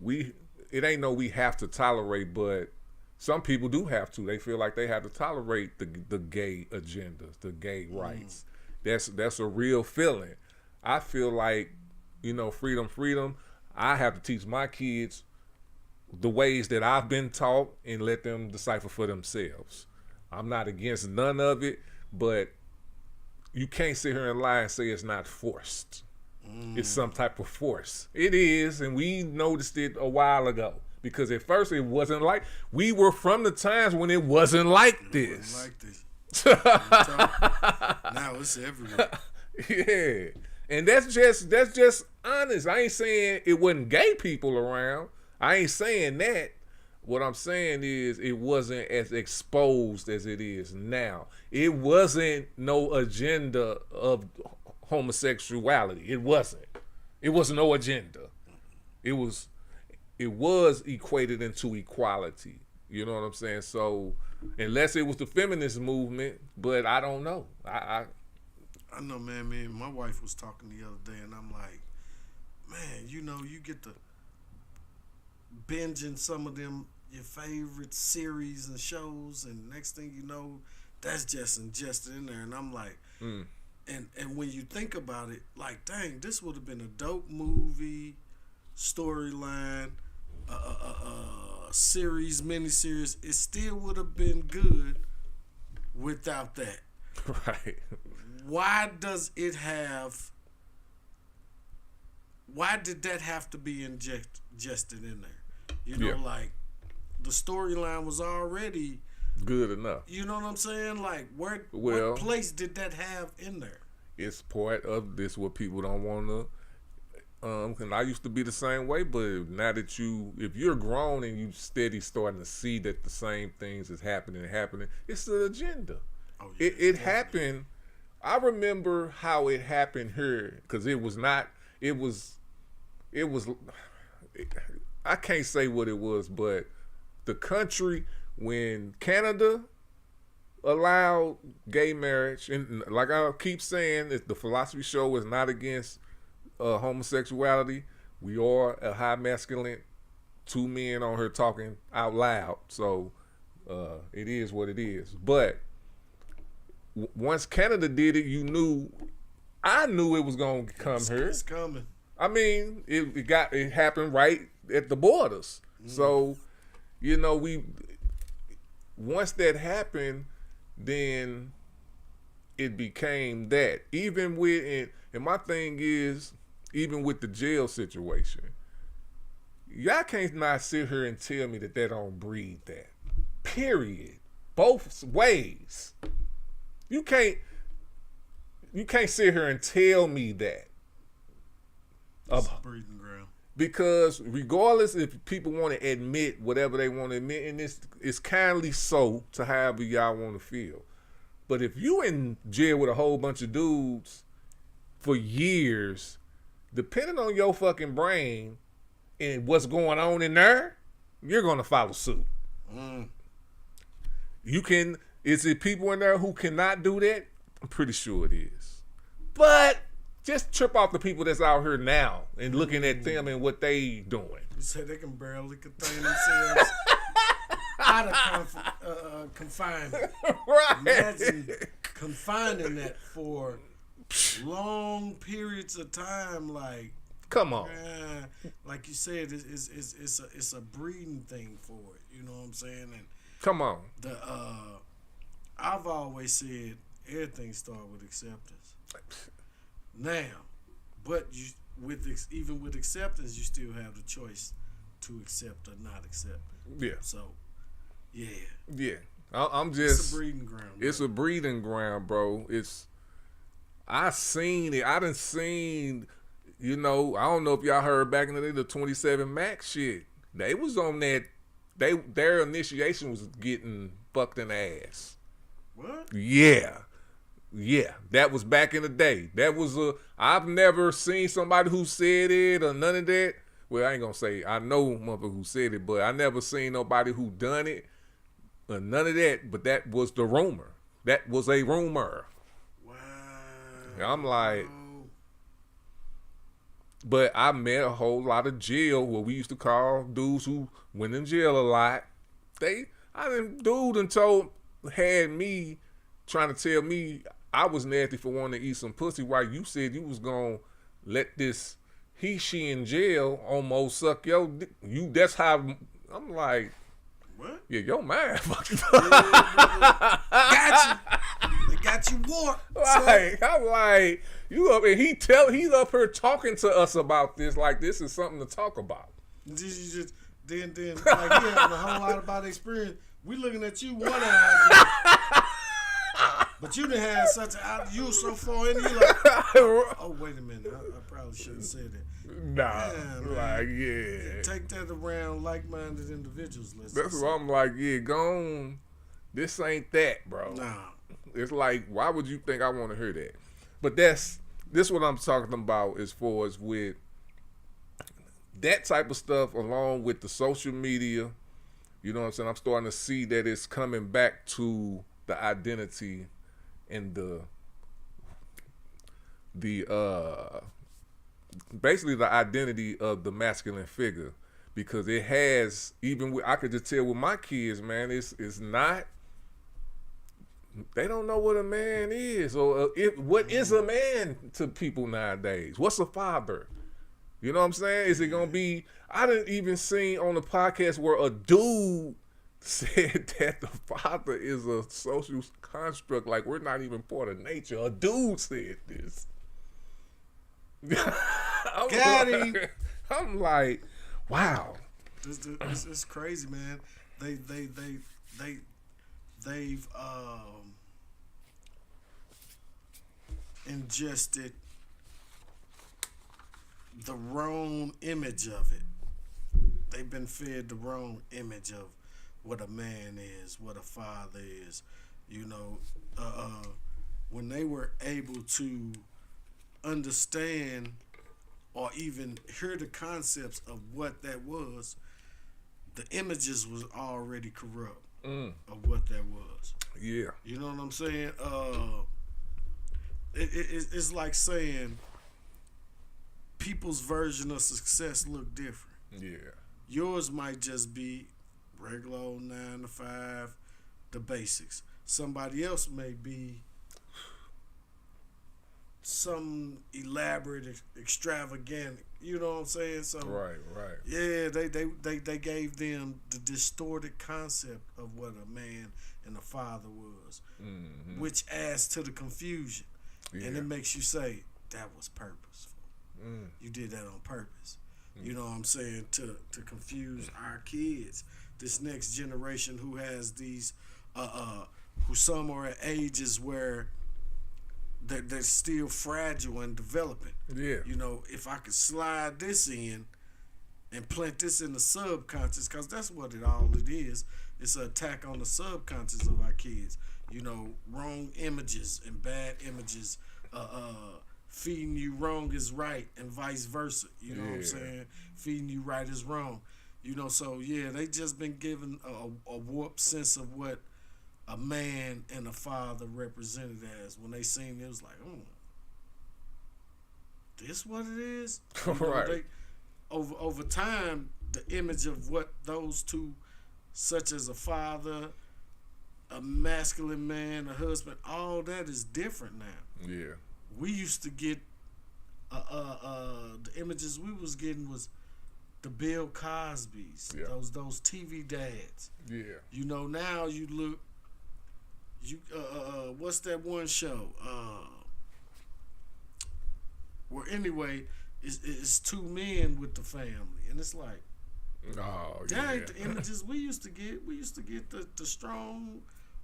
it? It ain't no we have to tolerate, but some people do have to. They feel like they have to tolerate the gay agendas, the gay rights. That's a real feeling. I feel like, freedom. I have to teach my kids the ways that I've been taught and let them decipher for themselves. I'm not against none of it, but you can't sit here and lie and say it's not forced. It's some type of force. It is, and we noticed it a while ago. Because at first it wasn't like, we were from the times when it wasn't like this. Now it's everywhere. Yeah. And that's just honest. I ain't saying it wasn't gay people around. I ain't saying that. What I'm saying is it wasn't as exposed as it is now. It wasn't no agenda of homosexuality. It wasn't. It was no agenda. It was, it was equated into equality. You know what I'm saying? So unless it was the feminist movement, but I don't know. I know, man. Me and my wife was talking the other day, and I'm like, man, you know, you get to binging some of them your favorite series and shows, and next thing you know, that's just ingested in there, and I'm like, and when you think about it, like, dang, this would have been a dope movie, storyline, series, miniseries. It still would have been good without that. Right. Why does it have? Why did that have to be ingested in there? You know, like the storyline was already good enough. You know what I'm saying? Like, what place did that have in there? It's part of this what people don't want to. And I used to be the same way, but now that if you're grown and you steady starting to see that the same things is happening, it's the agenda. Oh, yeah, it happened. I remember how it happened here, because it was. I can't say what it was, but the country, when Canada allowed gay marriage, and like I keep saying, the Philosofee show is not against homosexuality. We are a high masculine, two men on here talking out loud, so it is what it is. But once Canada did it, I knew it was gonna come here. It's coming. I mean, it happened right at the borders. So, once that happened, then it became that. Even with, and my thing is, even with the jail situation, y'all can't not sit here and tell me that they don't breed that. Period. Both ways. You can't sit here and tell me that. It's a breeding ground. Because regardless if people want to admit whatever they want to admit, and it's kindly so to however y'all want to feel. But if you in jail with a whole bunch of dudes for years, depending on your fucking brain and what's going on in there, you're going to follow suit. Is it people in there who cannot do that? I'm pretty sure it is. But just trip off the people that's out here now and looking at them and what they doing. You say they can barely contain themselves out of confinement. Right. Imagine confining that for long periods of time. Like, come on. Like you said, it's a breeding thing for it. You know what I'm saying? And come on. I've always said everything starts with acceptance. Now, but even with acceptance, you still have the choice to accept or not accept. Yeah. So, yeah. Yeah. I'm just. It's a breeding ground. Bro. It's a breeding ground, bro. I seen it. I done seen. I don't know if y'all heard back in the day the 27 Max shit. They was on that. Their initiation was getting fucked in the ass. What? Yeah. Yeah, that was back in the day. I've never seen somebody who said it or none of that. Well, I ain't gonna say I know motherfucker who said it, but I never seen nobody who done it or none of that. But that was the rumor. That was a rumor. Wow. I'm like, but I met a whole lot of jail, what we used to call dudes who went in jail a lot. Dude had me trying to tell me I was nasty for wanting to eat some pussy, while you said you was gonna let this she in jail almost suck your dick. That's how I'm like, what? Yeah, your mind fucking got you. They got you warped. Right. I'm like, you up and he's up here talking to us about this like this is something to talk about. Then like he having a whole lot about experience. We looking at you one eye. But you done had you were so far in, you like, oh, wait a minute, I probably shouldn't have said that. Nah, yeah. Take that around like-minded individuals. That's what I'm like, yeah, go on. This ain't that, bro. Nah. It's like, why would you think I want to hear that? But this what I'm talking about as far as with that type of stuff, along with the social media, you know what I'm saying? I'm starting to see that it's coming back to the identity and the basically the identity of the masculine figure, because it has, even with, I could just tell with my kids, man, it's not, they don't know what a man is, or what is a man to people nowadays. What's a father? You know what I'm saying? Is it gonna be? I didn't even see on the podcast where a dude said that the father is a social construct, like we're not even part of nature. A dude said this. Got him. I'm like, wow. It's crazy, man. They've ingested the wrong image of it. They've been fed the wrong image of what a man is, what a father is. You know, when they were able to understand or even hear the concepts of what that was, the images was already corrupt of what that was. Yeah. You know what I'm saying? It's like saying people's version of success look different. Yeah. Yours might just be regular old 9 to 5, the basics. Somebody else may be some elaborate, extravagant. You know what I'm saying? So Right. yeah, they gave them the distorted concept of what a man and a father was, which adds to the confusion, and it makes you say that was purposeful. You did that on purpose. You know what I'm saying? To confuse our kids, this next generation who has these, who some are at ages where they're still fragile and developing. Yeah. You know, if I could slide this in and plant this in the subconscious, because that's what it is. It's an attack on the subconscious of our kids. You know, wrong images and bad images, feeding you wrong is right and vice versa. You know what I'm saying? Feeding you right is wrong. You know, so yeah, they just been given a warped sense of what a man and a father represented as. When they seen it was like, this what it is? You know, Right. Over time, the image of what those two, such as a father, a masculine man, a husband, all that is different now. Yeah. We used to get the images we was getting was the Bill Cosbys, those TV dads. Yeah. You know, now you look, what's that one show? Where anyway, it's two men with the family, and it's like, Oh, that ain't the images we used to get. We used to get the strong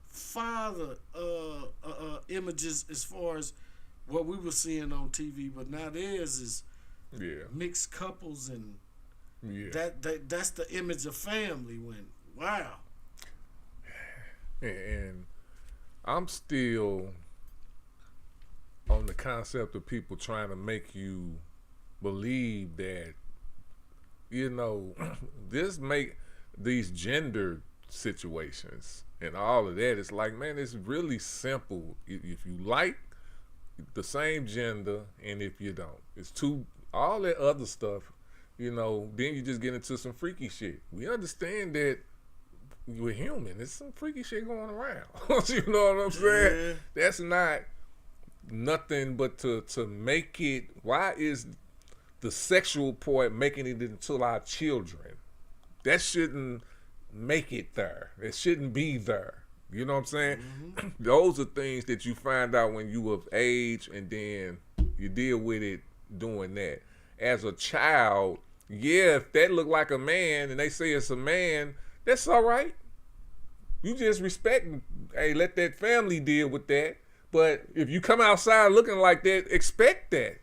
father images as far as what we were seeing on TV, but now theirs is mixed couples, and that's the image of family. When wow, and I'm still on the concept of people trying to make you believe that, you know, this make these gender situations and all of that. It's like, man, it's really simple. If you like the same gender, and if you don't, it's all that other stuff, you know, then you just get into some freaky shit. We understand that we're human. There's some freaky shit going around. You know what I'm saying? Yeah. That's not nothing but to make it. Why is the sexual part making it into our children? That shouldn't make it there. It shouldn't be there. You know what I'm saying? Those are things that you find out when you of age, and then you deal with it doing that. As a child, yeah, if that look like a man and they say it's a man, that's all right. You just respect, hey, let that family deal with that. But if you come outside looking like that, expect that.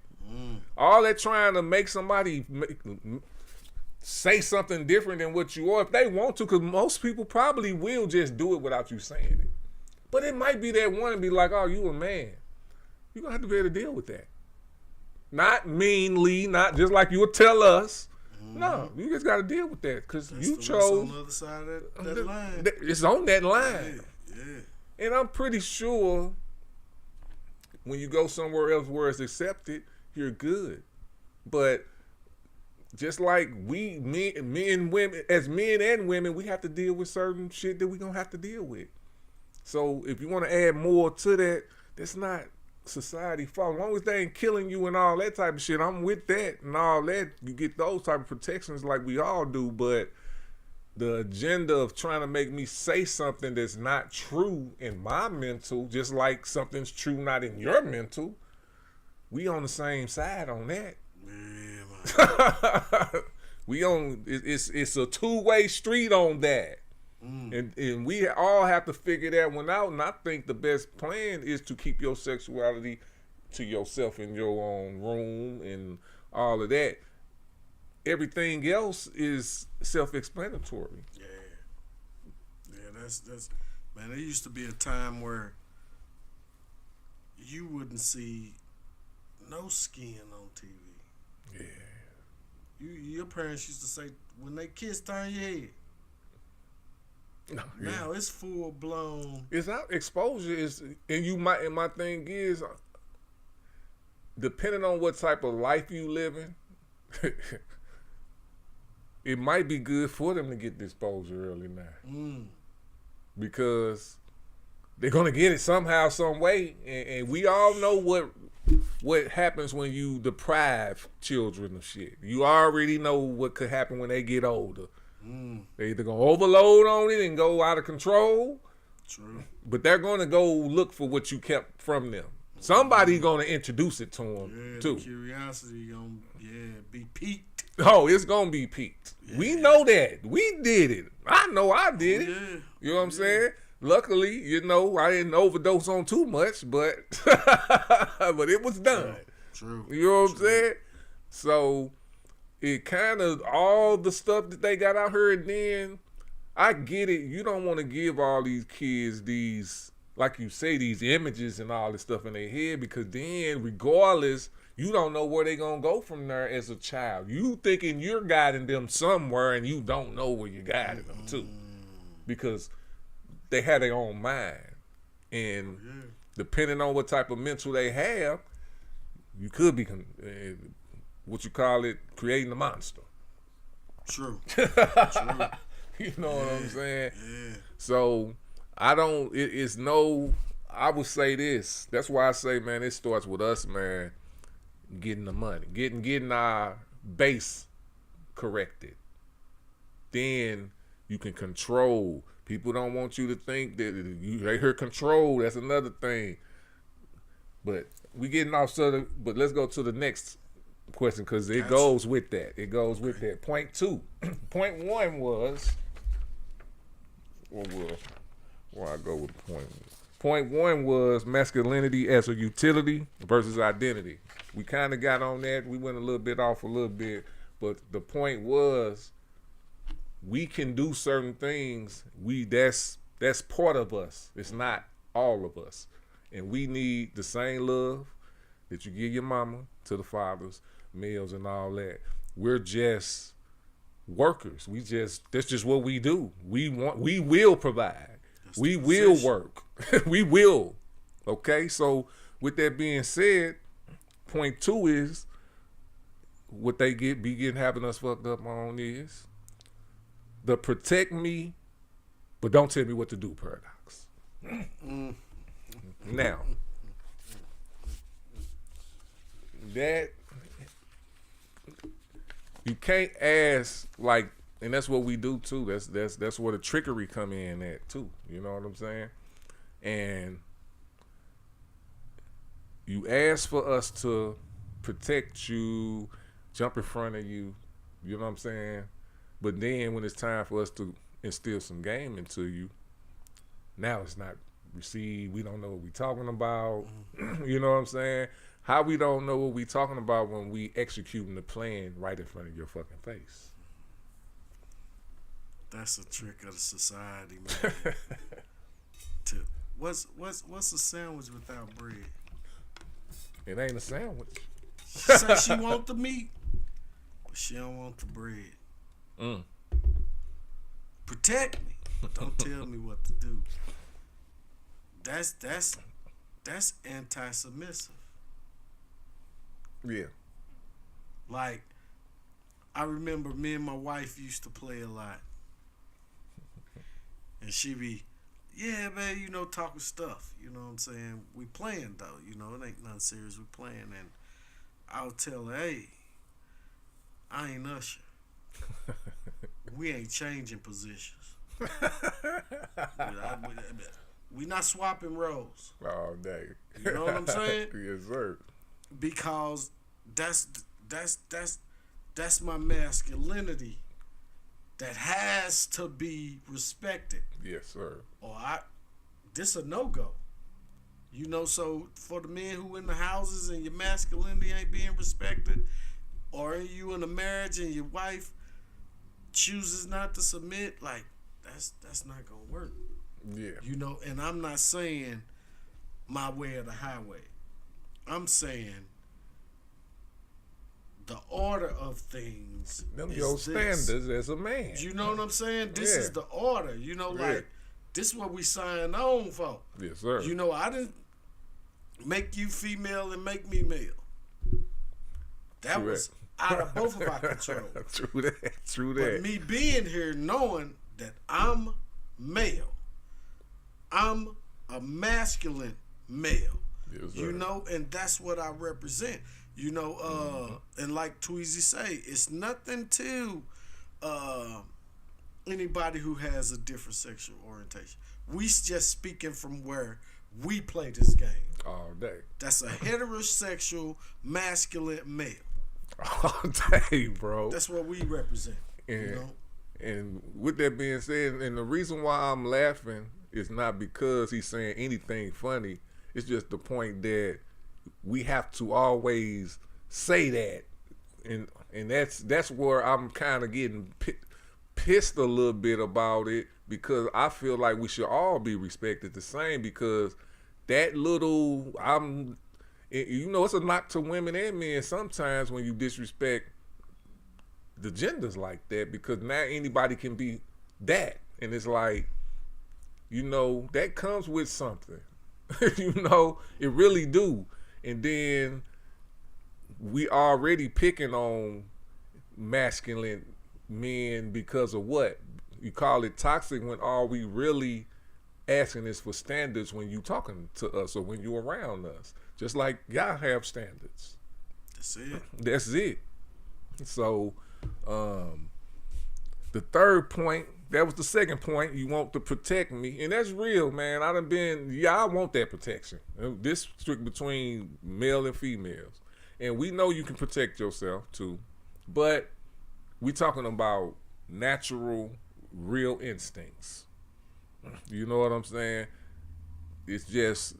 All that trying to make somebody say something different than what you are, if they want to, because most people probably will just do it without you saying it. But it might be that one and be like, oh, you a man. You're going to have to be able to deal with that. Not meanly, not just like you would tell us. No, you just got to deal with that because you That's chose. on the other side of that line. It's on that line. Yeah. And I'm pretty sure when you go somewhere else where it's accepted, you're good. But just like men, women, as men and women, we have to deal with certain shit that we gonna have to deal with. So if you want to add more to that, that's not society fault. As long as they ain't killing you and all that type of shit, I'm with that and all that. You get those type of protections like we all do, but the agenda of trying to make me say something that's not true in my mental, just like something's true not in your mental, we on the same side on that. Yeah, man. We on it's a two-way street on that. And we all have to figure that one out. And I think the best plan is to keep your sexuality to yourself in your own room and all of that. Everything else is self-explanatory. Yeah, that's man. There used to be a time where you wouldn't see no skin on TV. Yeah. Your parents used to say when they kiss, turn your head. No, Now it's full blown. It's out. Exposure is, and my thing is, depending on what type of life you living, it might be good for them to get the exposure early now, because they're gonna get it somehow, some way, and we all know what happens when you deprive children of shit. You already know what could happen when they get older. They either gonna overload on it and go out of control. True. But they're gonna go look for what you kept from them. Somebody gonna introduce it to them too. The curiosity gonna be piqued. Oh, it's gonna be peaked. Yeah. We know that. We did it. I know I did it. Yeah. You know what I'm saying? Luckily, I didn't overdose on too much, but but it was done. Right. True. You know what I'm saying? So it kind of all the stuff that they got out here, and then I get it. You don't want to give all these kids these, like you say, these images and all this stuff in their head, because then regardless, you don't know where they gonna go from there as a child. You thinking you're guiding them somewhere, and you don't know where you're guiding them to, because they have their own mind, and depending on what type of mental they have, you could be what you call it, creating a monster. True. You know what I'm saying? Yeah. So I would say this. That's why I say, man, it starts with us, man, getting the money, getting our base corrected. Then you can control. People don't want you to think that they hear control. That's another thing. But we getting off but let's go to the next question, because it goes with that. It goes with that. Point 2. Point 1 was, where I go with point 1 was masculinity as a utility versus identity. We kind of got on that. We went a little bit off a little bit, but the point was, we can do certain things. That's part of us. It's not all of us, and we need the same love that you give your mama to the fathers, males, and all that. We're just workers. That's just what we do. We will provide. We will work. We will. Okay. So with that being said, point 2 is what they begin having us fucked up on is the protect me, but don't tell me what to do paradox. Now, that you can't ask, like, and that's what we do too. That's where the trickery come in at too. You know what I'm saying? And you ask for us to protect you, jump in front of you. You know what I'm saying? But then when it's time for us to instill some game into you, now it's not received. We don't know what we talking about. You know what I'm saying? How we don't know what we talking about when we executing the plan right in front of your fucking face. That's a trick of the society, man. What's a sandwich without bread? It ain't a sandwich. She say she want the meat, but she don't want the bread. Mm. Protect me, but don't tell me what to do. That's anti-submissive. Yeah. Like, I remember me and my wife used to play a lot. And she be, yeah, man, you know, talking stuff. You know what I'm saying? We playing, though. You know, it ain't nothing serious. We playing. And I'll tell her, hey, I ain't Usher. We ain't changing positions. We not swapping roles. All day. You know what I'm saying? Yes, sir. Because that's my masculinity that has to be respected. Yes, sir. Or this a no-go. You know, so for the men who in the houses and your masculinity ain't being respected, or you in a marriage and your wife chooses not to submit, like, that's not gonna work. Yeah. You know, and I'm not saying my way or the highway. I'm saying the order of things. Them is your this. standards as a man. You know what I'm saying? This is the order. You know, Yeah. like, this is what we signed on for. Yes, sir. You know, I didn't make you female and make me male. That was out of both of our control. True that. True But that. me being here knowing that I'm male, I'm a masculine male, Yes, you sir. know, and that's what I represent. You know, and like Tweezy say, it's nothing to anybody who has a different sexual orientation. We just speaking from where we play this game. All day. That's a heterosexual masculine male. All day, bro. That's what we represent. And, You know, and with that being said, and the reason why I'm laughing is not because he's saying anything funny. It's just the point that we have to always say that, and that's where I'm kind of getting pissed a little bit about it, because I feel like we should all be respected the same, because that little it's a knock to women and men sometimes when you disrespect the genders like that, because now anybody can be that, and it's like, you know, that comes with something. You know, it really do. And then we already picking on masculine men because of what? You call it toxic, when all we really asking is for standards when you talking to us or when you around us. Just like y'all have standards. that's it. That's it. So, the third point, that was the second point, you want to protect me. And that's real, man. I want that protection. This strict between male and females. And we know you can protect yourself too. But we talking about natural, real instincts. You know what I'm saying? It's just,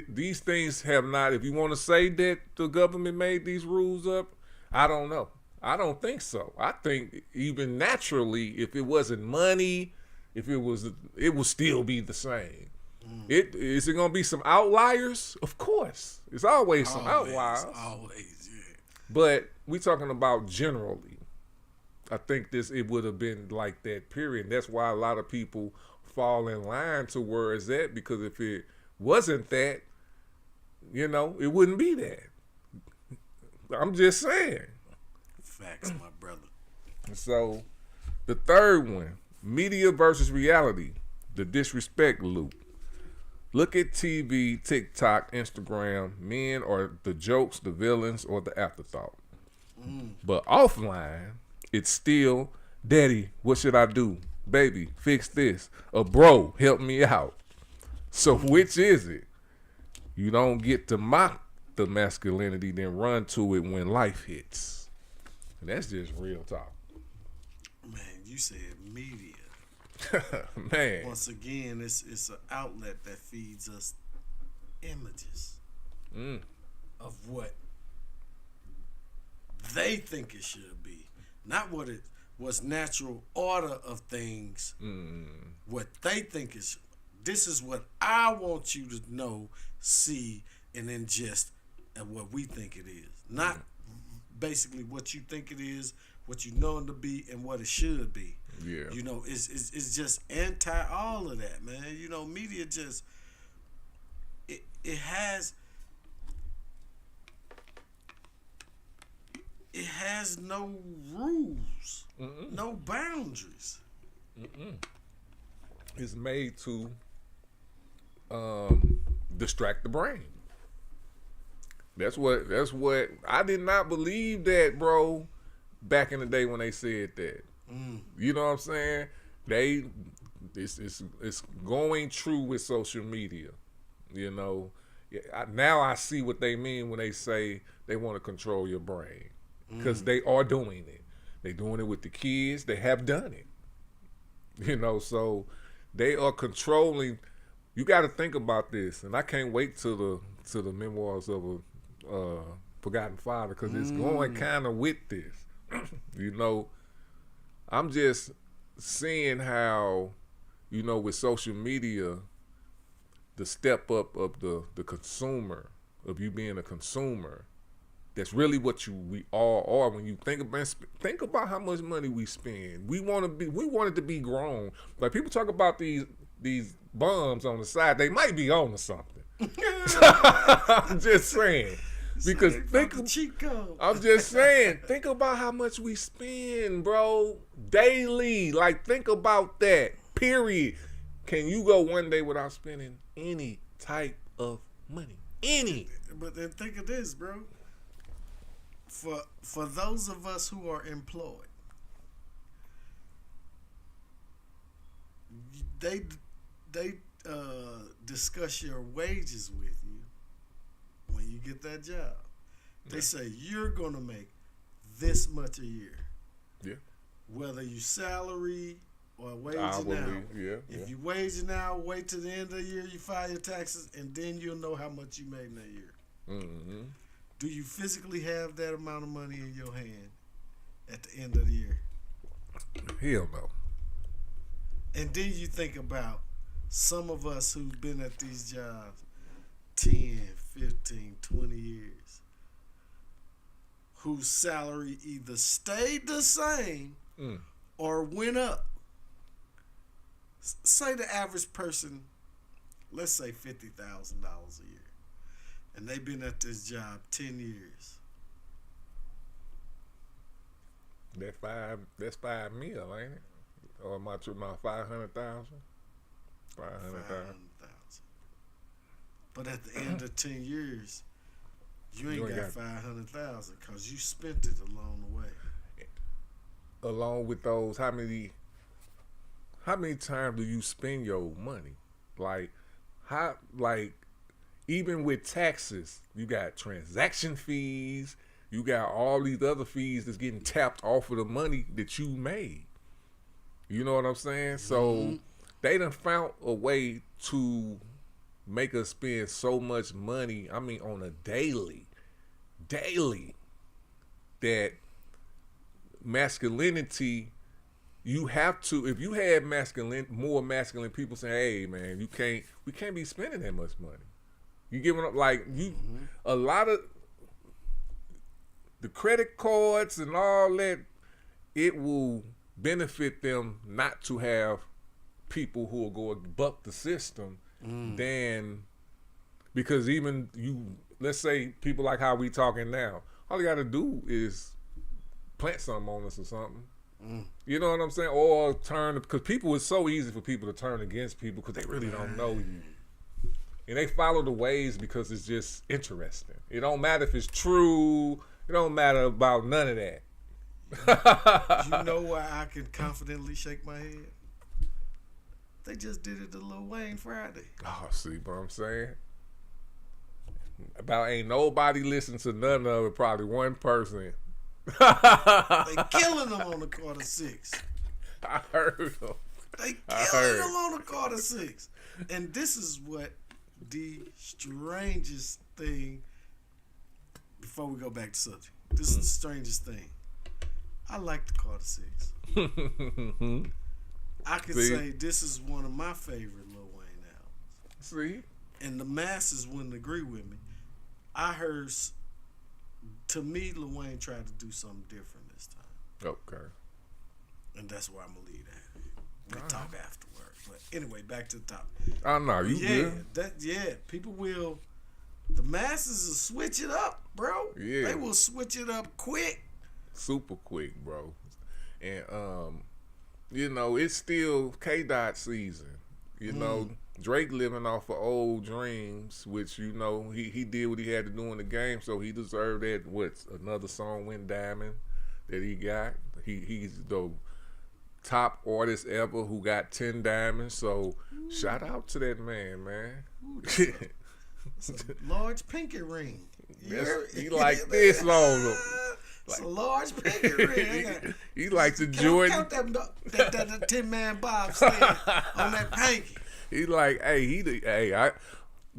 these things have not, if you want to say that the government made these rules up, I don't know. I don't think so. I think even naturally, if it wasn't money, it would still be the same. Is it gonna be some outliers? Of course. It's always some outliers. Always, yeah. But we talking about generally. I think it would have been like that, period. That's why a lot of people fall in line to where it's at, because if it wasn't that, you know, it wouldn't be that. I'm just saying. Facts, my brother. So, the third one, media versus reality, the disrespect loop. Look at TV, TikTok, Instagram, men are the jokes, the villains, or the afterthought. But offline, it's still, daddy, what should I do? Baby, fix this. Or bro, help me out. So which is it? You don't get to mock the masculinity, then run to it when life hits. And that's just real talk. Man, you said media. Man. Once again, it's an outlet that feeds us images of what they think it should be, not what it was. Natural order of things. What they think is. This is what I want you to know, see, and ingest, and what we think it is. Not basically what you think it is, what you know it to be, and what it should be. Yeah. You know, it's just anti all of that, man. You know, media just it has no rules, no boundaries. It's made to distract the brain. That's what I did not believe that, bro, back in the day when they said that. You know what I'm saying? It's going true with social media. You know, now I see what they mean when they say they want to control your brain, because they are doing it. They're doing it with the kids. They have done it. You know, so they are controlling. You got to think about this, and I can't wait till the memoirs of a forgotten father, because it's going kind of with this. You know, I'm just seeing how, you know, with social media, the step up of the consumer, of you being a consumer, that's really what we all are. When you think about how much money we spend, we want it to be grown. Like, people talk about these bums on the side, they might be on to something. I'm just saying. Because I'm just saying, think about how much we spend, bro, daily. Like, think about that, period. Can you go one day without spending any type of money? Any. But then think of this, bro. For those of us who are employed, they discuss your wages with you when you get that job. They say you're gonna make this much a year. Yeah. Whether you salary or wage Hourly, now. yeah. If you wage now, wait till the end of the year, you file your taxes, and then you'll know how much you made in that year. Mm-hmm. Do you physically have that amount of money in your hand at the end of the year? Hell no. And then you think about some of us who've been at these jobs 10, 15, 20 years, whose salary either stayed the same or went up. Say the average person, let's say $50,000 a year, and they've been at this job 10 years. That's $5 million, ain't it? Or my 500,000? 500,000. But at the end of 10 years, you ain't got 500,000 because you spent it along the way. Along with those, how many times do you spend your money? Even with taxes, you got transaction fees, you got all these other fees that's getting tapped off of the money that you made. You know what I'm saying? So they done found a way to make us spend so much money, I mean, on a daily, that masculinity, you have to, if you had more masculine people saying, hey man, we can't be spending that much money. You giving up, like, a lot of the credit cards and all that, it will benefit them not to have people who will go buck the system than, because even let's say people like how we talking now, all you got to do is plant something on us or something. You know what I'm saying? Or turn, because it's so easy for people to turn against people because they really don't know you. And they follow the ways because it's just interesting. It don't matter if it's true. It don't matter about none of that. You know why I can confidently shake my head? They just did it to Lil Wayne Friday. Oh, see what I'm saying? About ain't nobody listen to none of it, probably one person. They killing them on the Carter 6. I heard them. They killing them on the Carter 6. And this is what the strangest thing, before we go back to subject, this is the strangest thing. I like the Carter 6. I could say this is one of my favorite Lil Wayne albums. See? And the masses wouldn't agree with me. I heard to me, Lil Wayne tried to do something different this time. Okay. And that's where I'm going to leave that. We'll talk afterward. But anyway, back to the topic. I know, you good? People will, the masses will switch it up, bro. Yeah. They will switch it up quick. Super quick, bro. And, you know, it's still K-Dot season. You know, Drake living off of old dreams, which, you know, he did what he had to do in the game, so he deserved that. Another song went diamond that he got. He's the top artist ever who got 10 diamonds, so shout out to that man. Ooh, it's a large pinky ring. He like this long. It's a large pinky ring. He like the Jordan. Count that 10-man bobsled on that pinky. He like,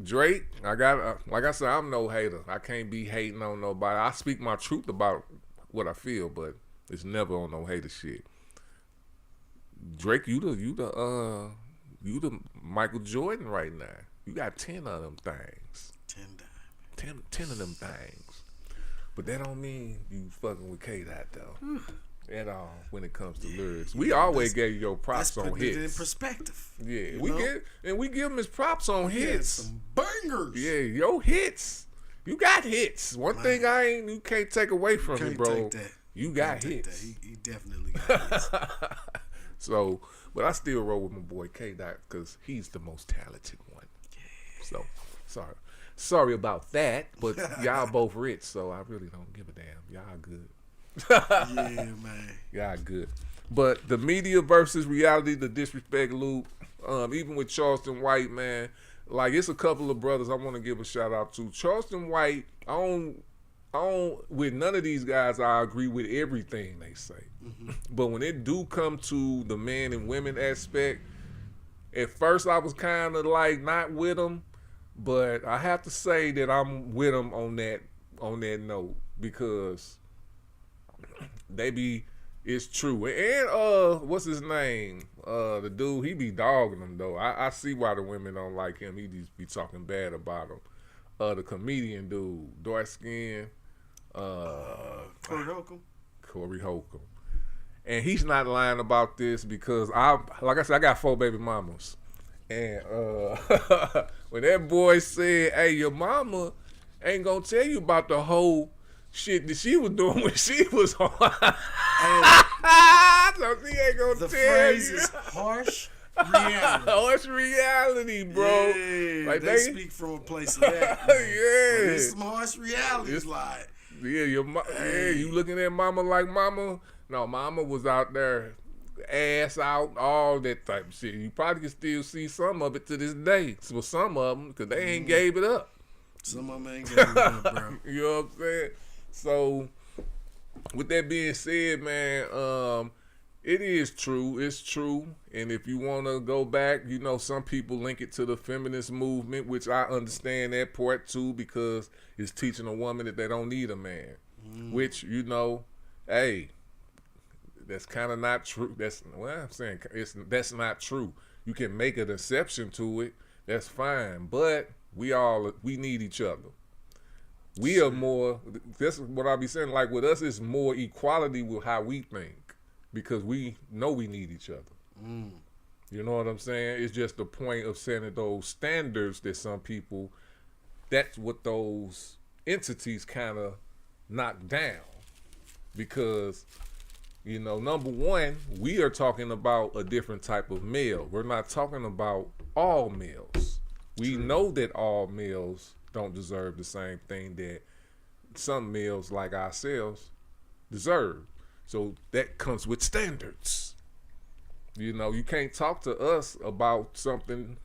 Drake, I got, like I said, I'm no hater. I can't be hating on nobody. I speak my truth about what I feel, but it's never on no hater shit. Drake, you the Michael Jordan right now. You got 10 of them things. 10 of them things. But that don't mean you fucking with K-Dot though. At all when it comes to lyrics. We always gave you your props on hits. It in perspective. Yeah, we give him his props on hits. Some bangers. Yeah, your hits. You got hits. One thing you can't take away from me, bro. You got hits. He definitely got hits. So, but I still roll with my boy K-Dot because he's the most talented one. So, sorry about that, but y'all both rich, so I really don't give a damn. Y'all good. Yeah, man. Y'all good. But the media versus reality, the disrespect loop, even with Charleston White, man, like it's a couple of brothers I want to give a shout out to. Charleston White, I don't with none of these guys I agree with everything they say. But when it do come to the man and women aspect, at first I was kind of like not with them, but I have to say that I'm with them on that note because it's true. And what's his name? The dude, he be dogging them though. I see why the women don't like him. He just be talking bad about him. The comedian dude, dark skin, Corey Holcomb. And he's not lying about this because like I said, I got 4 baby mamas. And when that boy said, hey, your mama ain't gonna tell you about the whole shit that she was doing when she was on. So she ain't gonna the tell phrase you. is harsh reality. Harsh reality, bro. Yeah, like they speak from a place of that. Man. Yeah. It's some harsh realities, like. Yeah, you looking at mama like mama. No, mama was out there, ass out, all that type of shit. You probably can still see some of it to this day. So some of them, because they ain't gave it up. Some of them ain't gave it up, bro. You know what I'm saying? So, with that being said, man, it is true. It's true. And if you want to go back, you know, some people link it to the feminist movement, which I understand that part too, because it's teaching a woman that they don't need a man. Which, you know, hey, that's kind of not true. That's not true. You can make an exception to it. That's fine. But we need each other. We are more, that's what I be saying, like with us, it's more equality with how we think because we know we need each other. You know what I'm saying? It's just the point of setting those standards that some people, that's what those entities kind of knock down. Because, you know, number one, we are talking about a different type of male. We're not talking about all males. We know that all males don't deserve the same thing that some males like ourselves deserve. So that comes with standards. You know, you can't talk to us about something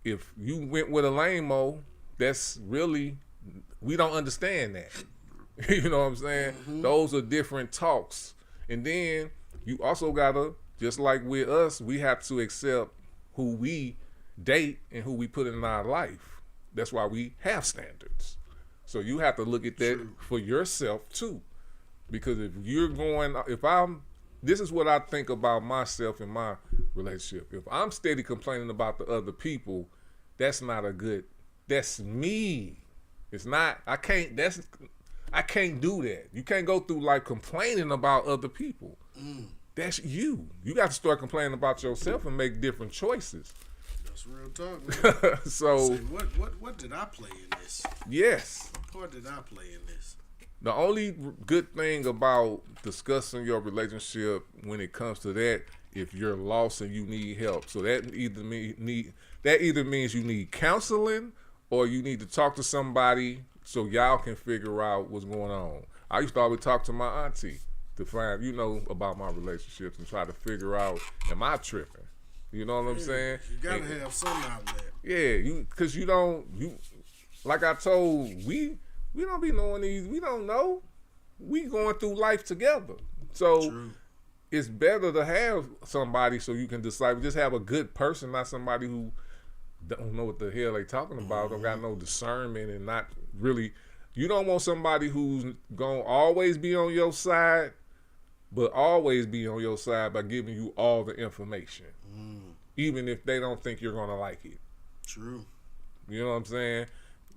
if you went with a lame-o, that's really, we don't understand that. You know what I'm saying? Those are different talks. And then you also gotta, just like with us, we have to accept who we date and who we put in our life. That's why we have standards. So you have to look at that for yourself too. Because this is what I think about myself and my relationship. If I'm steady complaining about the other people, that's not that's me. It's not, I can't do that. You can't go through life complaining about other people. That's you. You got to start complaining about yourself and make different choices. That's real talk, man. So, what did I play in this? yes. What part did I play in this? The only good thing about discussing your relationship when it comes to that, if you're lost and you need help, so that either means you need counseling or you need to talk to somebody so y'all can figure out what's going on. I used to always talk to my auntie to find, about my relationships and try to figure out, am I tripping? You know what I'm saying? You gotta have some outlet. Yeah, because like I told, we don't be knowing these. We don't know. We going through life together. So True. it's better to have somebody so you can decide. Just have a good person, not somebody who don't know what the hell they talking about, don't got no discernment and not really. You don't want somebody who's going to always be on your side, but always be on your side by giving you all the information. Even if they don't think you're going to like it. True. You know what I'm saying?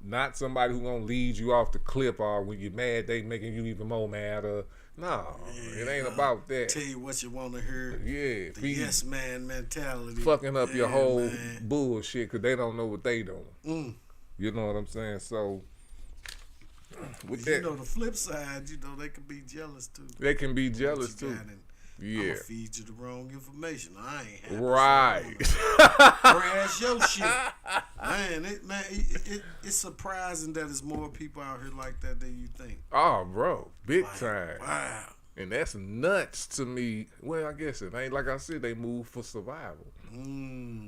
Not somebody who's going to lead you off the cliff or when you're mad, they making you even more mad. No, it ain't about that. Tell you what you want to hear. Yeah. The yes man mentality. Fucking up your whole man. bullshit because they don't know what they doing. You know what I'm saying? So, with that. The flip side, they can be jealous too. They can be jealous too. I'm gonna feed you the wrong information. I ain't happy. Right. Crash your shit. It's surprising that there's more people out here like that than you think. Oh, bro. Big time. Wow. And that's nuts to me. Well, I guess it ain't. Like I said, they move for survival.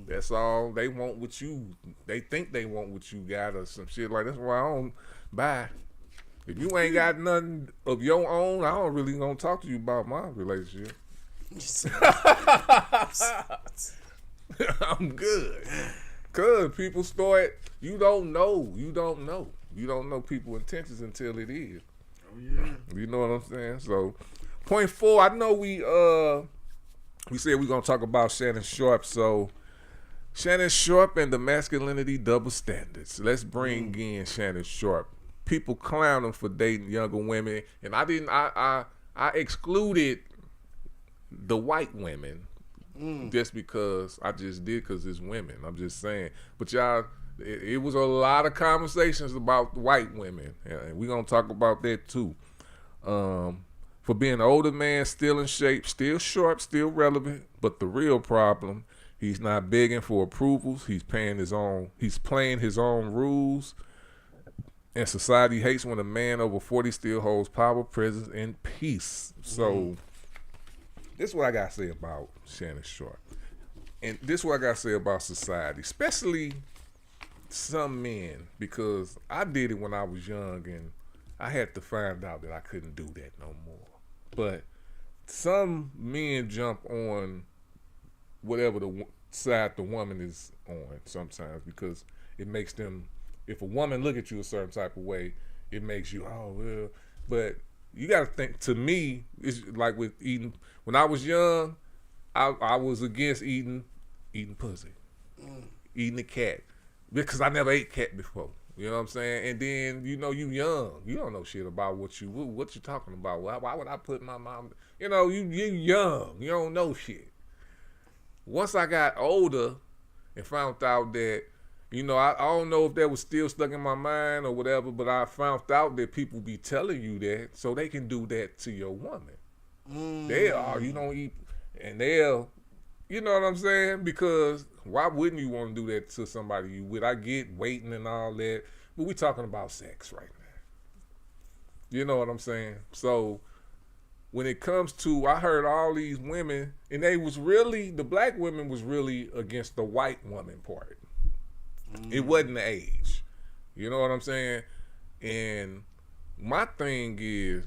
That's all. They want what they think they want what you got or some shit like that. That's why I don't buy. If you ain't got nothing of your own, I don't really gonna talk to you about my relationship. I'm good. Cause people start, you don't know people's intentions until it is. Oh yeah. You know what I'm saying? So, point 4, I know we said we're gonna talk about Shannon Sharpe. So, Shannon Sharpe and the masculinity double standards. Let's bring in Shannon Sharpe. People clown him for dating younger women, and I excluded the white women just because I just did because it's women. I'm just saying. But y'all, it was a lot of conversations about white women, and we're gonna talk about that too. For being an older man, still in shape, still sharp, still relevant, but the real problem, he's not begging for approvals. He's playing his own rules. And society hates when a man over 40 still holds power, presence, and peace. So, this is what I got to say about Shannon Sharpe. And this is what I got to say about society, especially some men, because I did it when I was young and I had to find out that I couldn't do that no more. But some men jump on whatever the side the woman is on sometimes because it makes them, if a woman look at you a certain type of way, it makes you, oh, well. But you got to think, to me, it's like with eating. When I was young, I was against eating pussy, eating a cat, because I never ate cat before. You know what I'm saying? And then, you young. You don't know shit about what you talking about. Why would I put my mom, you young. You don't know shit. Once I got older and found out that, I don't know if that was still stuck in my mind or whatever, but I found out that people be telling you that so they can do that to your woman. You don't eat, and they'll, you know what I'm saying? Because why wouldn't you want to do that to somebody you with? I get waiting and all that, but we talking about sex right now. You know what I'm saying? So when it comes to, I heard all these women, and the black women was really against the white woman part. It wasn't the age. You know what I'm saying? And my thing is,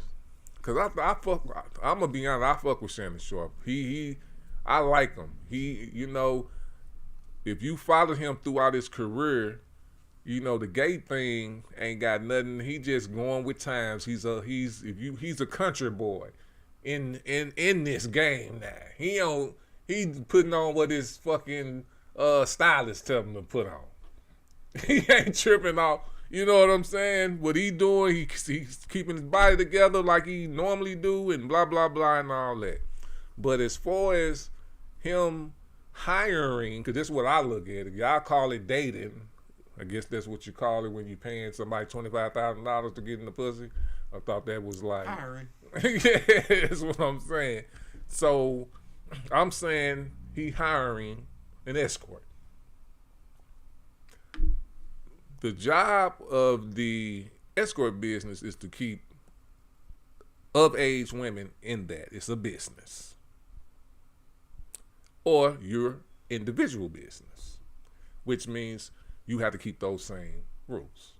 because I'm going to be honest, I fuck with Shannon Sharpe. I like him. If you follow him throughout his career, the gay thing ain't got nothing. He just going with times. He's a country boy in this game now. He's putting on what his fucking stylist tell him to put on. He ain't tripping off. You know what I'm saying? What he doing, he's keeping his body together like he normally do and blah, blah, blah and all that. But as far as him hiring, because this is what I look at it. Y'all call it dating. I guess that's what you call it when you paying somebody $25,000 to get in the pussy. I thought that was like... Hiring. Yeah, that's what I'm saying. So, I'm saying he hiring an escort. The job of the escort business is to keep of-age women in that. It's a business. Or your individual business, which means you have to keep those same rules.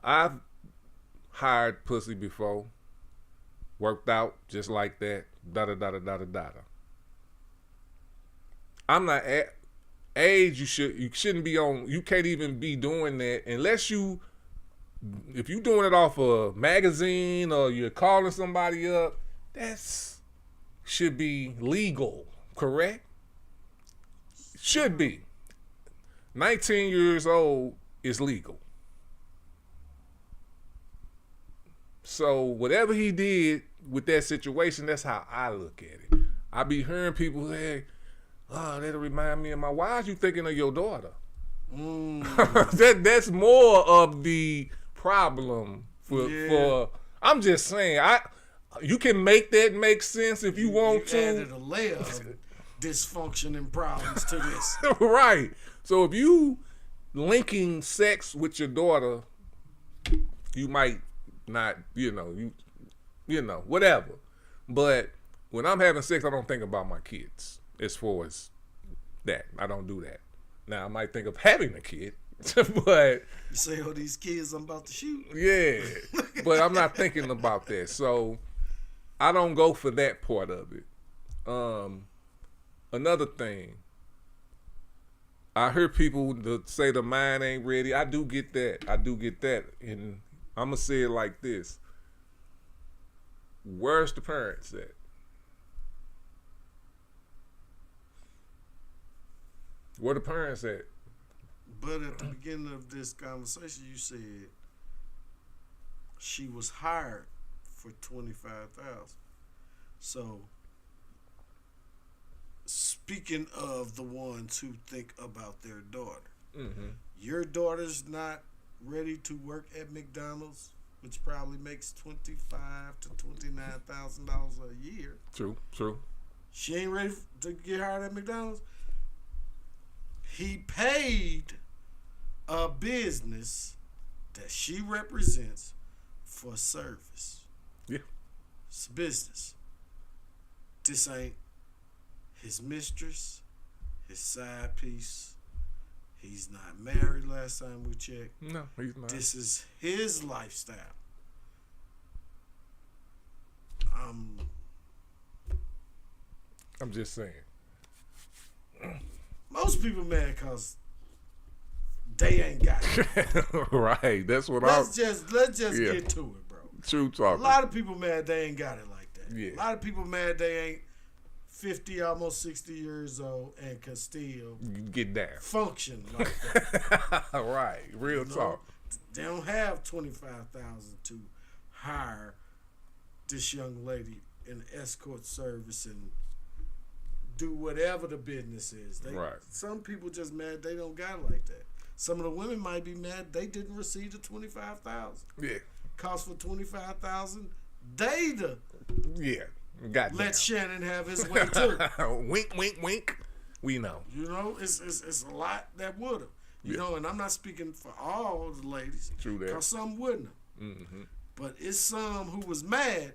I've hired pussy before, worked out just like that, da-da-da-da-da-da-da. I'm not at age, you shouldn't be on, you can't even be doing that unless if you doing it off a magazine or you're calling somebody up, that's should be legal, correct? Should be. 19 years old is legal. So whatever he did with that situation, that's how I look at it. I be hearing people say, oh, that'll remind me of my... Why are you thinking of your daughter? That's more of the problem for... I'm just saying, you can make that make sense if you want to. You added a layer of dysfunction and problems to this. Right. So if you linking sex with your daughter, you might not, you know, whatever. But when I'm having sex, I don't think about my kids. As far as that, I don't do that. Now I might think of having a kid, but you say, "Oh, these kids I'm about to shoot." Yeah, but I'm not thinking about that, so I don't go for that part of it. Another thing, I hear people that say the mind ain't ready. I do get that, and I'm gonna say it like this: where's the parents at? Where the parents at? But at the beginning of this conversation, you said she was hired for $25,000. So, speaking of the ones who think about their daughter, your daughter's not ready to work at McDonald's, which probably makes $25,000 to $29,000 a year. True. She ain't ready to get hired at McDonald's. He paid a business that she represents for service. Yeah. It's a business. This ain't his mistress, his side piece. He's not married last time we checked. No, he's not. This is his lifestyle. I'm just saying. Most people mad because they ain't got it. Right. That's what let's just get to it, bro. True talk. A lot of people mad they ain't got it like that. Yeah. A lot of people mad they ain't 50, almost 60 years old and can still get down, function like that. Right. Real talk. They don't have $25,000 to hire this young lady in escort service and do whatever the business is. Right. Some people just mad they don't got it like that. Some of the women might be mad they didn't receive the $25,000. Yeah. Cost for $25,000. They got let Shannon have his way too. Wink, wink, wink. We know. You know, it's a lot that would have. You know, and I'm not speaking for all the ladies. True that. Because some wouldn't have. Mm-hmm. But it's some who was mad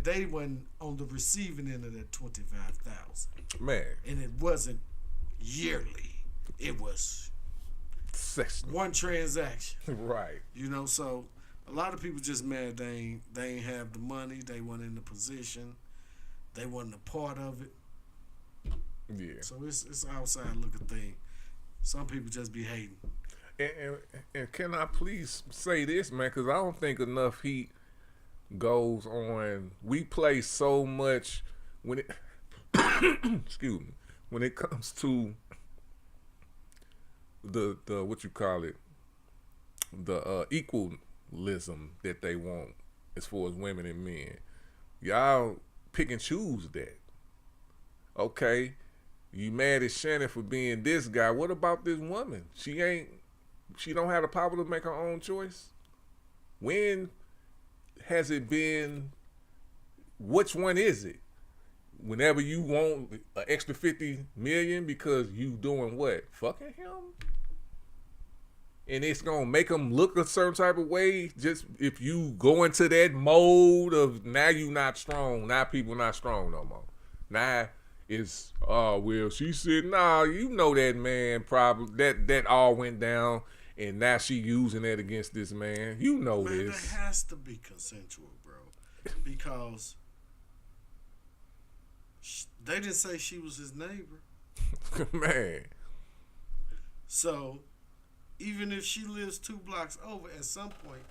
they wasn't on the receiving end of that $25,000. Man. And it wasn't yearly. It was one transaction. Right. You know, so a lot of people just mad they ain't have the money, they weren't in the position, they wasn't a part of it. Yeah. So it's outside looking thing. Some people just be hating. And can I please say this, man? Because I don't think enough heat goes on. We play so much when it excuse me, when it comes to the what you call it, the equalism that they want as far as women and men. Y'all pick and choose that. Okay, you mad at Shannon for being this guy. What about this woman? She don't have the power to make her own choice? When has it been, which one is it? Whenever you want an extra 50 million because you doing what? Fucking him? And it's gonna make them look a certain type of way just if you go into that mode of now you not strong, now people not strong no more. Now it's, oh, well, she said, nah, you know that man probably, that all went down and now she using that against this man. You know man, this. That has to be consensual, bro. Because they didn't say she was his neighbor. Man. So, even if she lives 2 blocks over, at some point,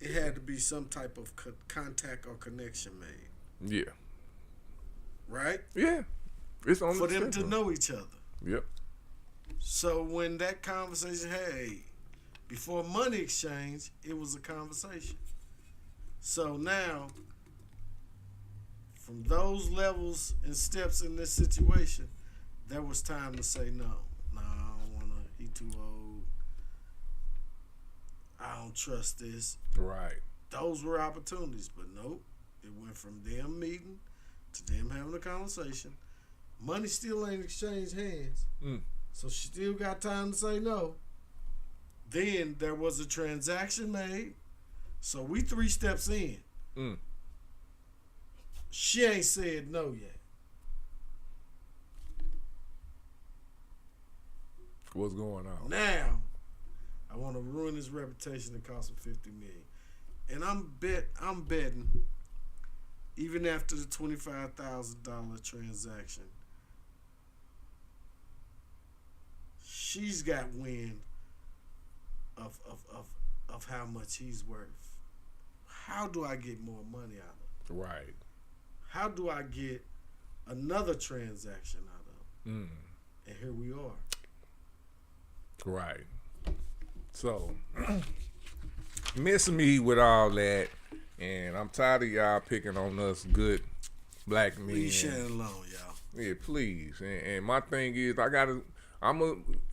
it had to be some type of contact or connection made. Yeah. Right? Yeah. It's on for them to know each other. Yep. So when that conversation, hey, before money exchange, it was a conversation. So now, from those levels and steps in this situation, there was time to say no. No, I don't want to. He too old. I don't trust this. Right. Those were opportunities, but nope. It went from them meeting to them having a conversation. Money still ain't exchanged hands. So she still got time to say no. Then there was a transaction made. So we 3 steps in. She ain't said no yet. What's going on? Now, I want to ruin his reputation and cost him $50 million. And I'm betting, even after the $25,000 transaction, she's got wind of how much he's worth. How do I get more money out of him? Right. How do I get another transaction out of him? And here we are. Right. So, miss me with all that, and I'm tired of y'all picking on us good black men. Leave Shannon alone, y'all. Yeah, please. And my thing is,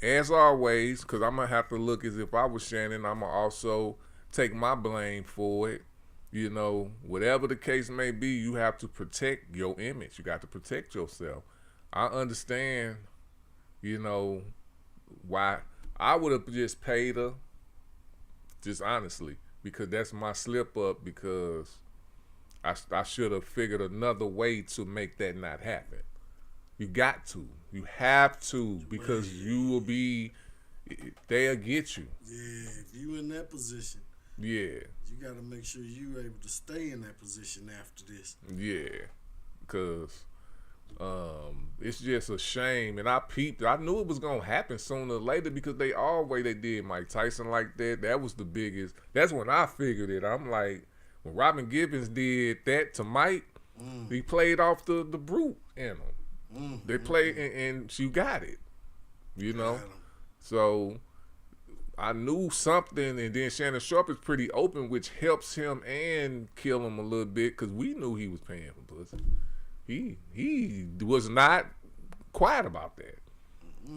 as always, because I'm going to have to look as if I was Shannon, I'm going to also take my blame for it. You know, whatever the case may be, you have to protect your image. You got to protect yourself. I understand, you know, why I would have just paid her, just honestly, because that's my slip up, because I should have figured another way to make that not happen. You got to. You have to, because you will be, they'll get you. Yeah, if you in that position. Yeah. You got to make sure you're able to stay in that position after this. Yeah. Because it's just a shame. And I knew it was going to happen sooner or later, because they did Mike Tyson like that. That was the biggest. That's when I figured it. I'm like, when Robin Gibbons did that to Mike, he played off the brute in him. They played, and she got it. You know? So I knew something, and then Shannon Sharpe is pretty open, which helps him and kill him a little bit, because we knew he was paying for pussy. He was not quiet about that.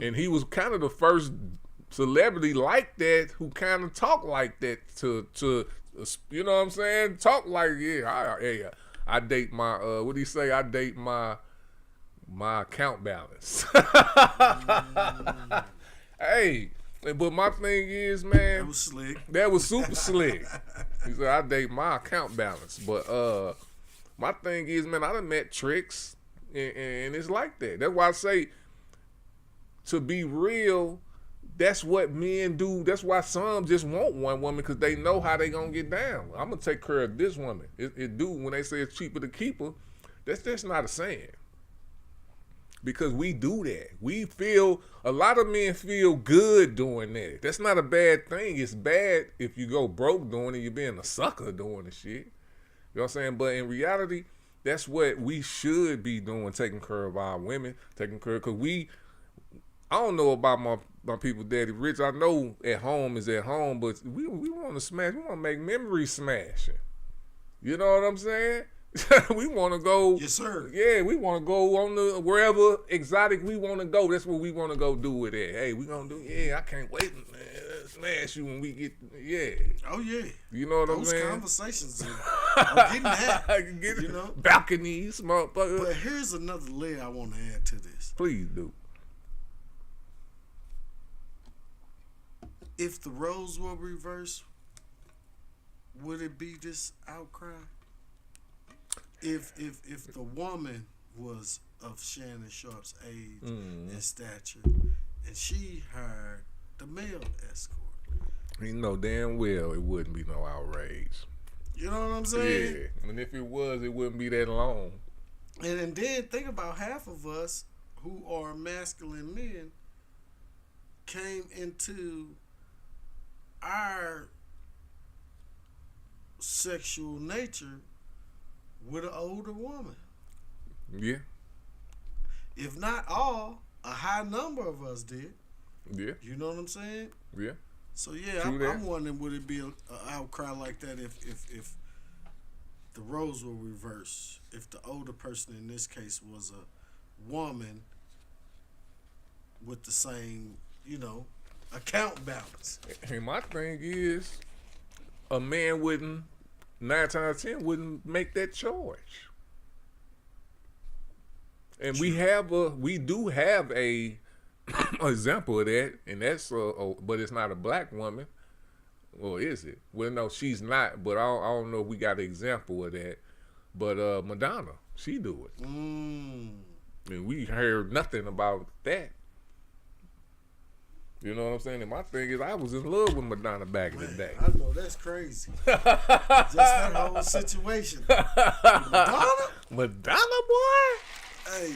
And he was kind of the first celebrity like that who kind of talked like that to you know what I'm saying? Talk like, I date my, what do you say? I date my account balance. Hey, but my thing is, man, That was slick. That was super slick. He said, I date my account balance. But my thing is, man, I done met tricks, and it's like that. That's why I say, to be real, that's what men do. That's why some just want one woman, because they know how they gonna get down. I'm gonna take care of this woman. It do, when they say it's cheaper to keep her, that's just not a saying. Because we do that. A lot of men feel good doing that. That's not a bad thing. It's bad if you go broke doing it, you're being a sucker doing the shit. You know what I'm saying? But in reality, that's what we should be doing, taking care of our women, because I don't know about my people daddy rich. I know at home is at home, but we want to smash. We want to make memories smashing. You know what I'm saying? We want to go. Yes, sir. Yeah, we want to go on the wherever exotic we want to go. That's what we want to go do with it. Hey, we gonna do. Yeah, I can't wait, man. Smash you when we get. Yeah. Oh yeah. You know what I'm saying? Those conversations. I'm getting that. You know, balconies, motherfucker. But here's another layer I want to add to this. Please do. If the roles were reversed, would it be this outcry? If the woman was of Shannon Sharp's age and stature, and she hired the male escort, you know damn well it wouldn't be no outrage. You know what I'm saying? Yeah, and if it was, it wouldn't be that long. And then think about half of us who are masculine men came into our sexual nature with an older woman. Yeah. If not all, a high number of us did. Yeah. You know what I'm saying? Yeah. So yeah, I'm wondering, would it be an outcry like that if the roles were reversed? If the older person in this case was a woman with the same, account balance. And my thing is, a man wouldn't, 9 times out of 10, wouldn't make that choice. And we do have a example of that, and that's but it's not a black woman. Or is it? Well, no, she's not. But I don't know if we got an example of that. But Madonna, she do it. And we heard nothing about that. You know what I'm saying? And my thing is, I was in love with Madonna back in the day. I know, that's crazy. Just that whole situation. Madonna? Madonna, boy? Hey,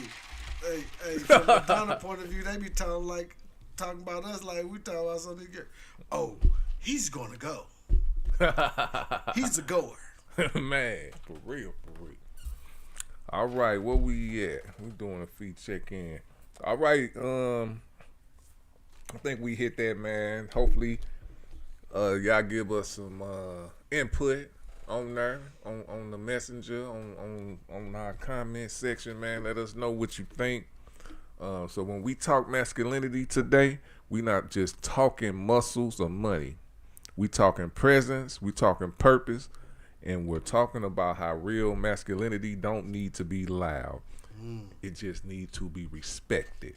from Madonna point of view, they be talking about us like we talking about something. Oh, he's gonna go. He's a goer. Man, for real. All right, where we at? We doing a feet check in. All right, I think we hit that, man. Hopefully, y'all give us some input on there, on the messenger, on our comment section, man. Let us know what you think. So when we talk masculinity today, we not just talking muscles or money. We talking presence, we talking purpose, and we're talking about how real masculinity don't need to be loud. It just needs to be respected.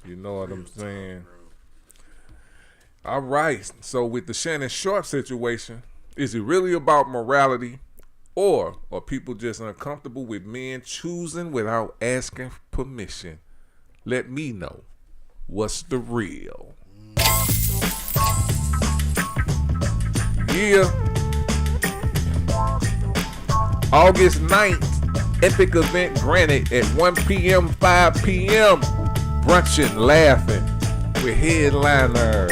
You know what I'm saying? All right. So with the Shannon Sharp situation, is it really about morality, or are people just uncomfortable with men choosing without asking permission? Let me know. What's the real? Yeah. August 9th, epic event granted at 1 p.m., 5 p.m. Brunching, laughing with headliner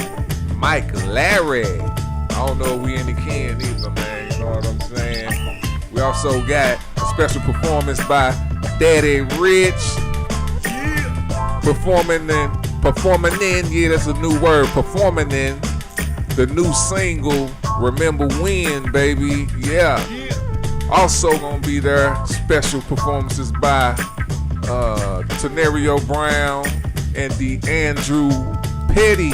Mike Larry. I don't know if we in the can either, man. You know what I'm saying? We also got a special performance by Daddy Rich. Yeah. Performing in, yeah, that's a new word. Performing in the new single, Remember When, baby. Yeah. Also gonna be there, special performances by Tenario Brown and the Andrew Petty.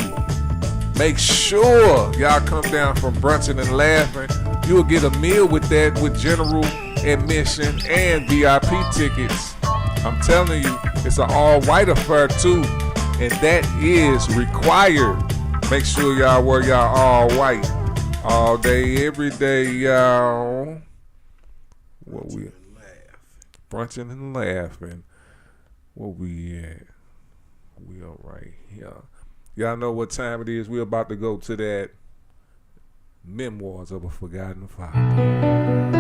Make sure y'all come down from Brunching and Laughing. You'll get a meal with that, with general admission and VIP tickets. I'm telling you, it's an all-white affair too, and that is required. Make sure y'all wear y'all all white all day, every day, y'all. What we Brunching and Laughing. Where we at? We all right here. Y'all know what time it is. We're about to go to that Memoirs of a Forgotten Father.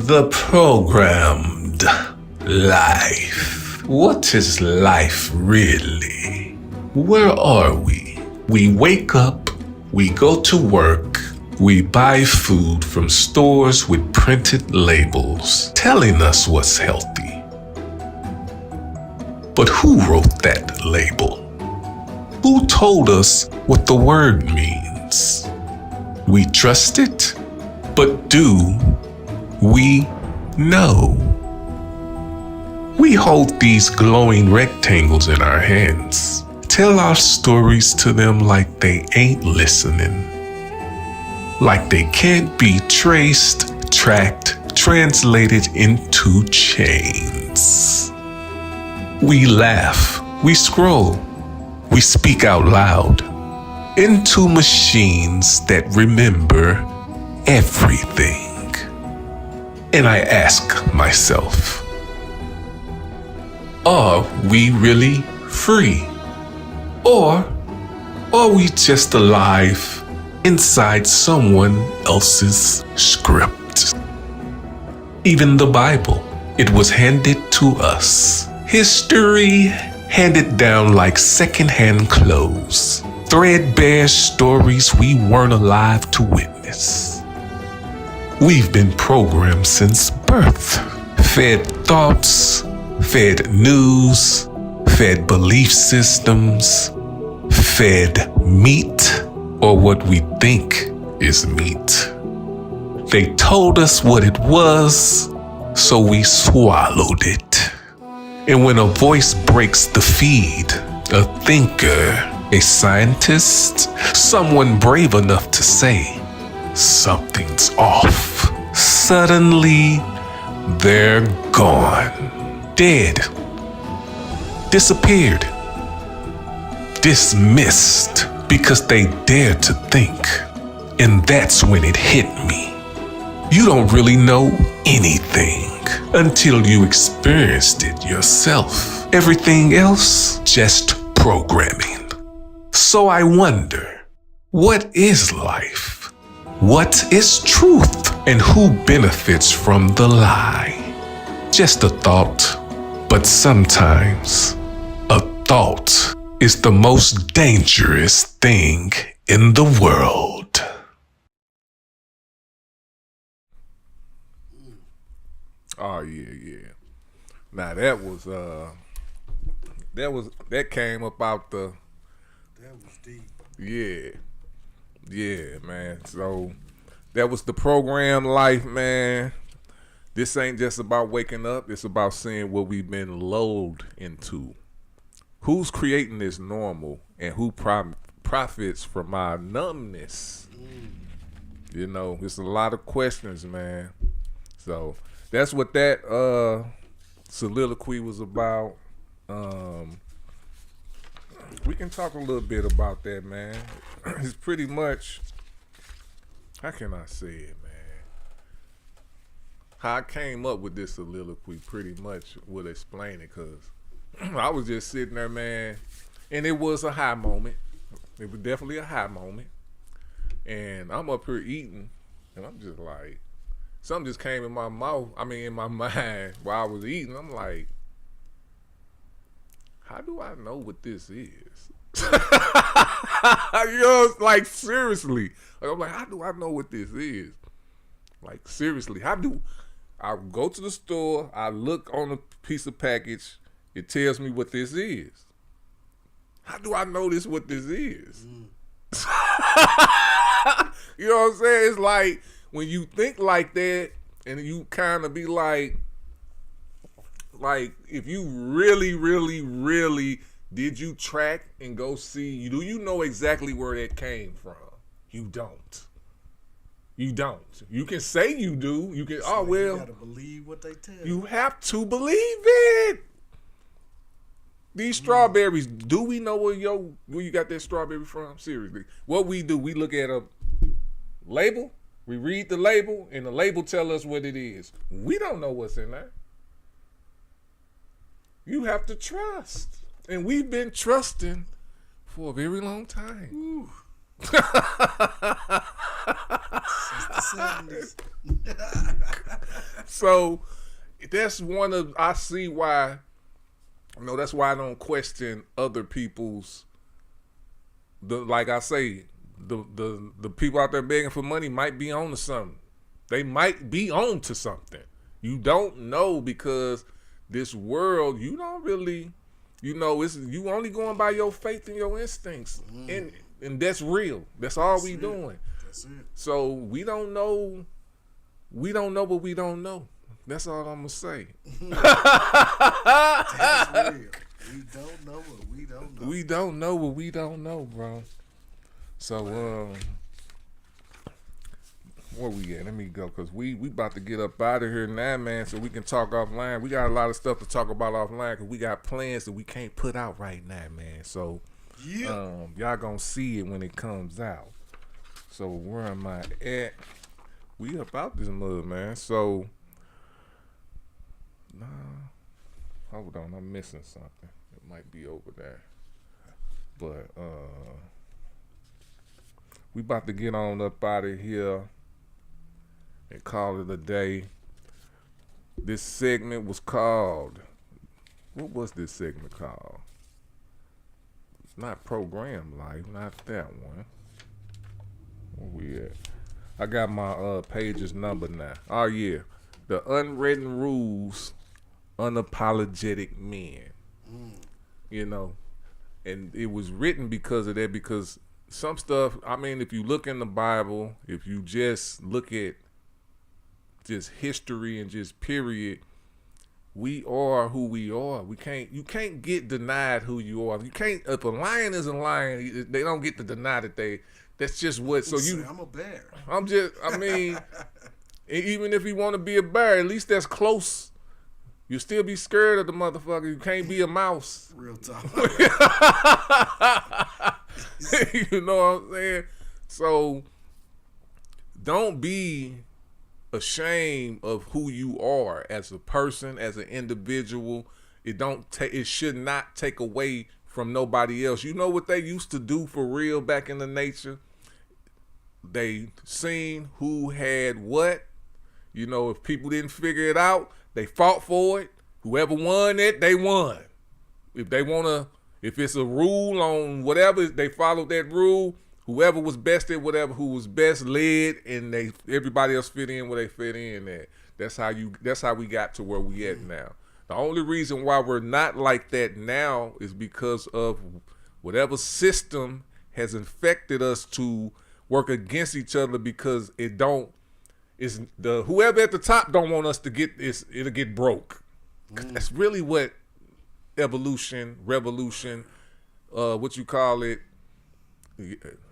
The programmed life. What is life really? Where are we? We wake up, we go to work, we buy food from stores with printed labels telling us what's healthy. But who wrote that label? Who told us what the word means? We trust it, but do we know? We hold these glowing rectangles in our hands, tell our stories to them like they ain't listening, like they can't be traced, tracked, translated into chains. We laugh, we scroll, we speak out loud into machines that remember everything. And I ask myself, are we really free? Or are we just alive inside someone else's script? Even the Bible, it was handed to us. History handed down like secondhand clothes. Threadbare stories we weren't alive to witness. We've been programmed since birth. Fed thoughts, fed news, fed belief systems, fed meat, or what we think is meat. They told us what it was, so we swallowed it. And when a voice breaks the feed, a thinker, a scientist, someone brave enough to say, something's off, suddenly they're gone, dead, disappeared, dismissed because they dared to think. And that's when it hit me. You don't really know anything until you experienced it yourself. Everything else, just programming. So I wonder, what is life? What is truth? And who benefits from the lie? Just a thought, but sometimes a thought is the most dangerous thing in the world. Oh yeah. Now that came up out the. That was deep. Yeah, man. So that was the program life, man. This ain't just about waking up. It's about seeing what we've been lulled into. Who's creating this normal, and who profits from our numbness? You know, it's a lot of questions, man. So that's what that soliloquy was about. We can talk a little bit about that, man. It's pretty much, how can I say it, man? How I came up with this soliloquy pretty much would explain it, because I was just sitting there, man, and it was a high moment. It was definitely a high moment. And I'm up here eating, and I'm just like, something just came in my mouth, in my mind while I was eating. I'm like, how do I know what this is? You know, like, seriously. Like, I'm like, how do I know what this is? Like, seriously, how do I go to the store, I look on a piece of package, it tells me what this is. How do I know what this is? You know what I'm saying? It's like, when you think like that, and you kind of be like, if you really, really, really, did you track and go see, do you know exactly where that came from? You don't. You don't. You can say you do. You can, So well. You gotta believe what they tell you. You have to believe it. These strawberries, do we know where you got that strawberry from? Seriously. What we do, we look at a label, we read the label, and the label tell us what it is. We don't know what's in there. You have to trust. And we've been trusting for a very long time. Since the 70s. So that's one of, I see why, that's why I don't question other people's, like I say, the people out there begging for money might be on to something. They might be on to something. You don't know, because this world, you don't really, it's, you only going by your faith and your instincts. And that's real. That's all we doing. That's it. So we don't know what we don't know. That's all I'm gonna say. That's real. We don't know what we don't know. We don't know what we don't know, bro. So where we at? Let me go, because we about to get up out of here now, man, so we can talk offline. We got a lot of stuff to talk about offline, because we got plans that we can't put out right now, man. So y'all gonna see it when it comes out. So where am I at? We up out this mud, man. So hold on, I'm missing something. It might be over there. But we about to get on up out of here and call it a day. This segment was called, what was this segment called? It's not Program Life, not that one. Where we at? I got my pages number now. Oh yeah, the Unwritten Rules, Unapologetic Men. And it was written because of that, because some stuff, I mean, if you look in the Bible, if you just look at just history and just period, we are who we are. You can't get denied who you are. You can't, if a lion is a lion, they don't get to deny that that's just what, so you. I'm a bear. Even if you want to be a bear, at least that's close. You still be scared of the motherfucker. You can't be a mouse. Real talk. You know what I'm saying? So don't be ashamed of who you are as a person, as an individual. It should not take away from nobody else. You know what they used to do for real back in the nature? They seen who had what. If people didn't figure it out, they fought for it. Whoever won it, they won. If it's a rule on whatever, they followed that rule. Whoever was best at whatever, who was best led, and everybody else fit in where they fit in at. That's how we got to where we at now. The only reason why we're not like that now is because of whatever system has infected us to work against each other, because whoever at the top don't want us to it'll get broke. That's really what revolution, what you call it,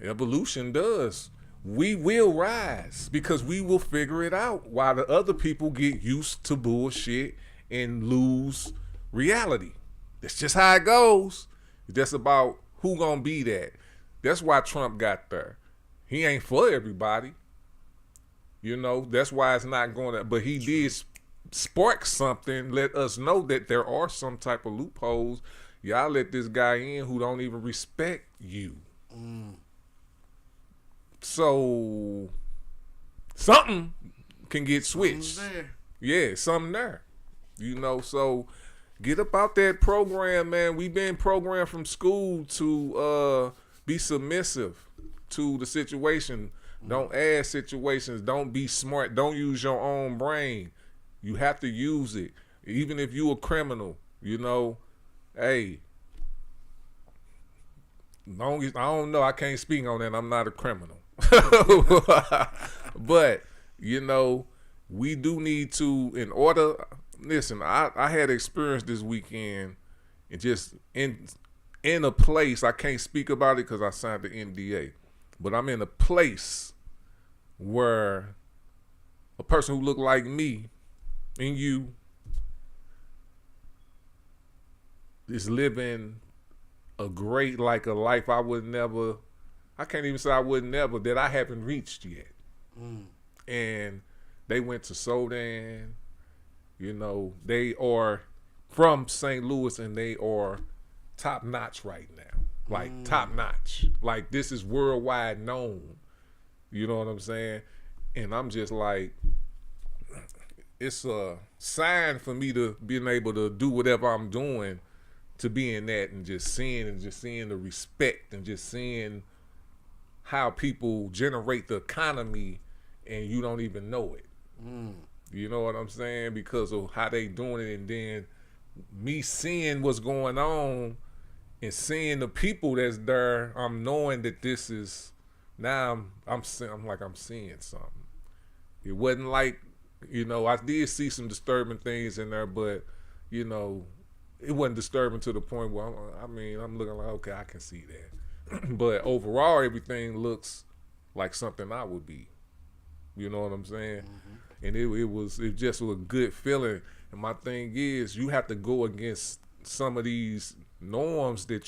evolution does. We will rise because we will figure it out, while the other people get used to bullshit and lose reality. That's just how it goes. It's just about who gonna be that. That's why Trump got there. He ain't for everybody. That's why it's not going to, but he did spark something, let us know that there are some type of loopholes. Y'all let this guy in who don't even respect you. So something can get switched. Yeah, something there. So get up out that program, man. We've been programmed from school to be submissive to the situation. Don't add situations. Don't be smart. Don't use your own brain. You have to use it. Even if you a criminal, hey, long as, I don't know, I can't speak on that. I'm not a criminal. But, we do need to, listen, I had experience this weekend, and just in a place, I can't speak about it because I signed the NDA, but I'm in a place where a person who looked like me and you is living a great, like a life I can't even say I would never, that I haven't reached yet. And they went to Sudan, they are from St. Louis, and they are top notch right now. Like top notch. Like this is worldwide known. You know what I'm saying? And I'm just like, it's a sign for me to being able to do whatever I'm doing, to be in that and just seeing the respect and just seeing how people generate the economy and you don't even know it. You know what I'm saying? Because of how they doing it, and then me seeing what's going on and seeing the people that's there, I'm knowing that this is, now I'm seeing something. It wasn't like, you know, I did see some disturbing things in there, but, you know, it wasn't disturbing to the point where, I'm looking like, okay, I can see that. But overall, everything looks like something I would be. You know what I'm saying? And it just was a good feeling. And my thing is, you have to go against some of these norms that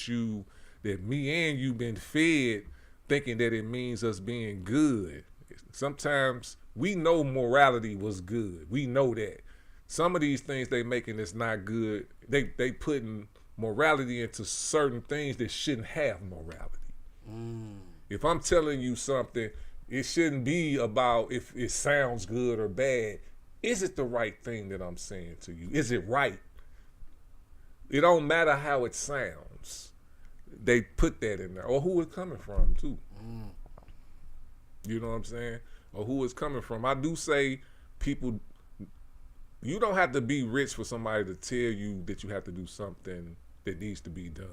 me and you been fed, thinking that it means us being good. Sometimes we know morality was good. We know that. Some of these things they making is not good. They putting morality into certain things that shouldn't have morality. If I'm telling you something, it shouldn't be about if it sounds good or bad. Is it the right thing that I'm saying to you? Is it right? It don't matter how it sounds. They put that in there. Or who it's coming from, too. You know what I'm saying? Or who it's coming from. I do say, people, you don't have to be rich for somebody to tell you that you have to do something that needs to be done.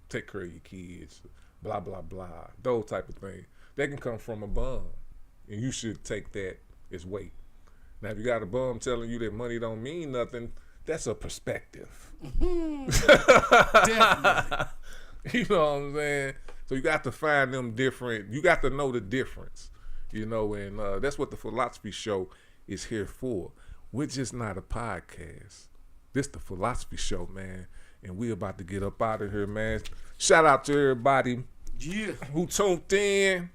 Take care of your kids, blah, blah, blah. Those type of things. That can come from a bum. And you should take that as weight. Now, if you got a bum telling you that money don't mean nothing, that's a perspective. Definitely. You know what I'm saying? So you got to find them different. You got to know the difference, you know, and that's what the Philosophy Show is here for. We're just not a podcast. This the Philosophy Show, man, and we're about to get up out of here, man. Shout out to everybody who tuned in.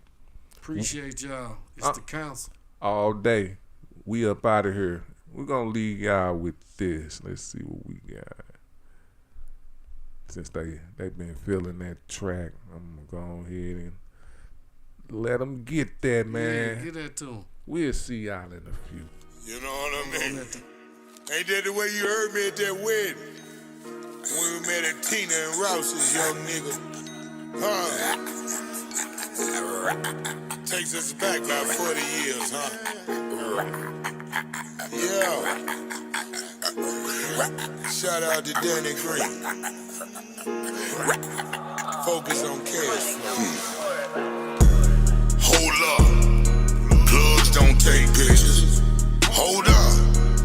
Appreciate y'all. It's the council. All day. We up out of here. We're going to leave y'all with this. Let's see what we got. Since they've been feeling that track, I'm going to go ahead and let them get that, man. Yeah, get that to them. We'll see y'all in a few. You know what I mean? Ain't that the way you heard me at that wedding? When we met at Tina and Rouse's, young nigga. Takes us back about 40 years, huh? Yeah. Shout out to Danny Green. Focus on cash flow. Hold up. Plugs don't take pictures. Hold up.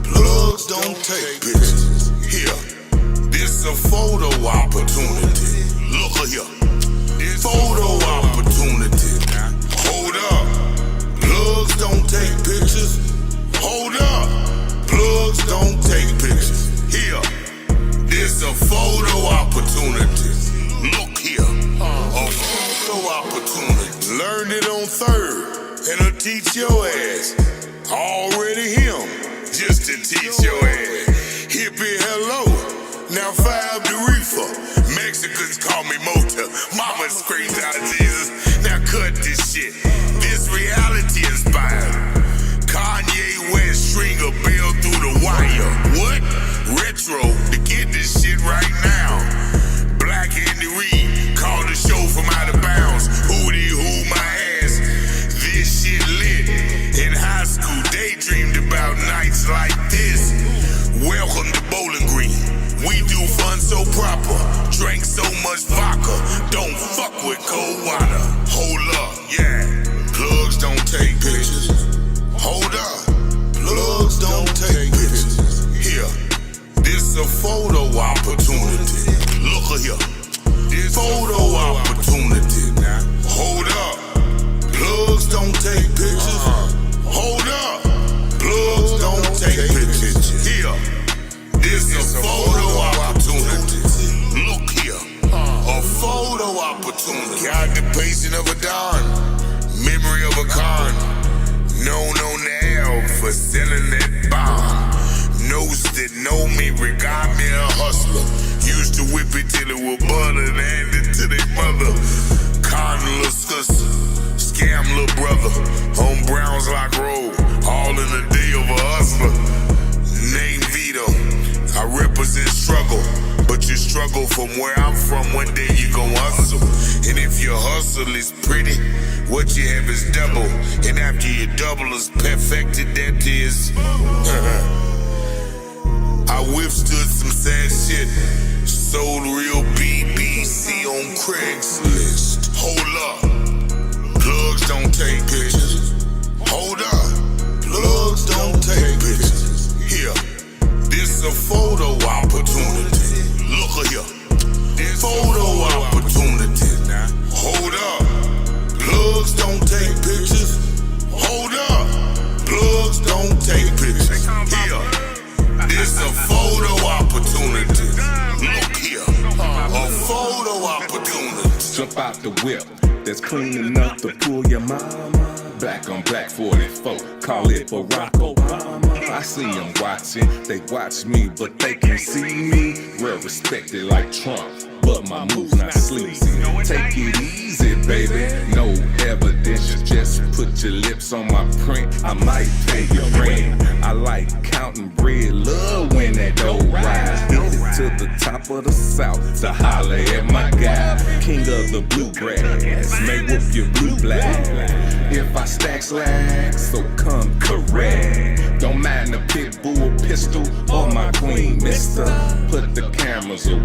Plugs don't take pictures. Here. This a photo opportunity. Look here. This photo opportunity. Hold up. Plugs don't take pictures. Hold up. Plugs don't take pictures. Here. This a photo opportunity. Look here. A photo opportunity. Learned it on third. And it'll teach your ass. Already him. Just to teach your ass. Hippie, hello. Now 5 the reefer. Mexicans call me Mota. Mama screams out Jesus. Now cut this shit. This reality inspired. Kanye West string a bell through the wire. What? Retro to get this shit right now. Black Andy Reid called the show from out of bounds. Hootie hoo my ass. This shit lit. In high school, daydreamed about nights like this. Welcome to Bowling Green. We do fun so proper. Drank so much vodka. Don't fuck with cold water. Hold up, yeah. Plugs don't take pictures. Hold up. Plugs don't take pictures. Here. This a photo opportunity. Look here. This photo opportunity. Hold up. Plugs don't take pictures. Hold up. Plugs don't take pictures. Here. This a photo opportunity. Look here. A photo opportunity. Occupation of a don. Memory of a con. Known on the L for selling that bomb. Knows that know me, regard me a hustler. Used to whip it till it was butter and hand it to their mother. Conless scam, little brother, on Browns Lock Road. All in the day of a hustler. Name Vito. I represent struggle, but you struggle from where I'm from. One day you gon' hustle, and if your hustle is pretty, what you have is double, and after you double is perfected, that is. I withstood some sad shit, sold real BBC on Craigslist. Hold up, plugs don't take pictures. Hold up, plugs don't take pictures. Here. This a photo opportunity. Look here. This photo opportunity. Hold up. Plugs don't take pictures. Hold up. Plugs don't take pictures. Here. This a photo opportunity. Look here. A photo opportunity. Jump out the whip. That's clean enough to pull your mama. Black on black 44. Call it Barack Obama. I see them watching, they watch me, but they can't see me. Real respected like Trump, but my move's not sleazy. Take it easy, baby. No evidence, just put your lips on my print. I might pay your rent. I like counting bread, love when that dough rise. Hit it to the top of the South to holler at my guy. King of the bluegrass, may whoop your blue black. If I stack slacks, so come correct. Don't mind the pit bull pistol or my queen, mister. Put the cameras away.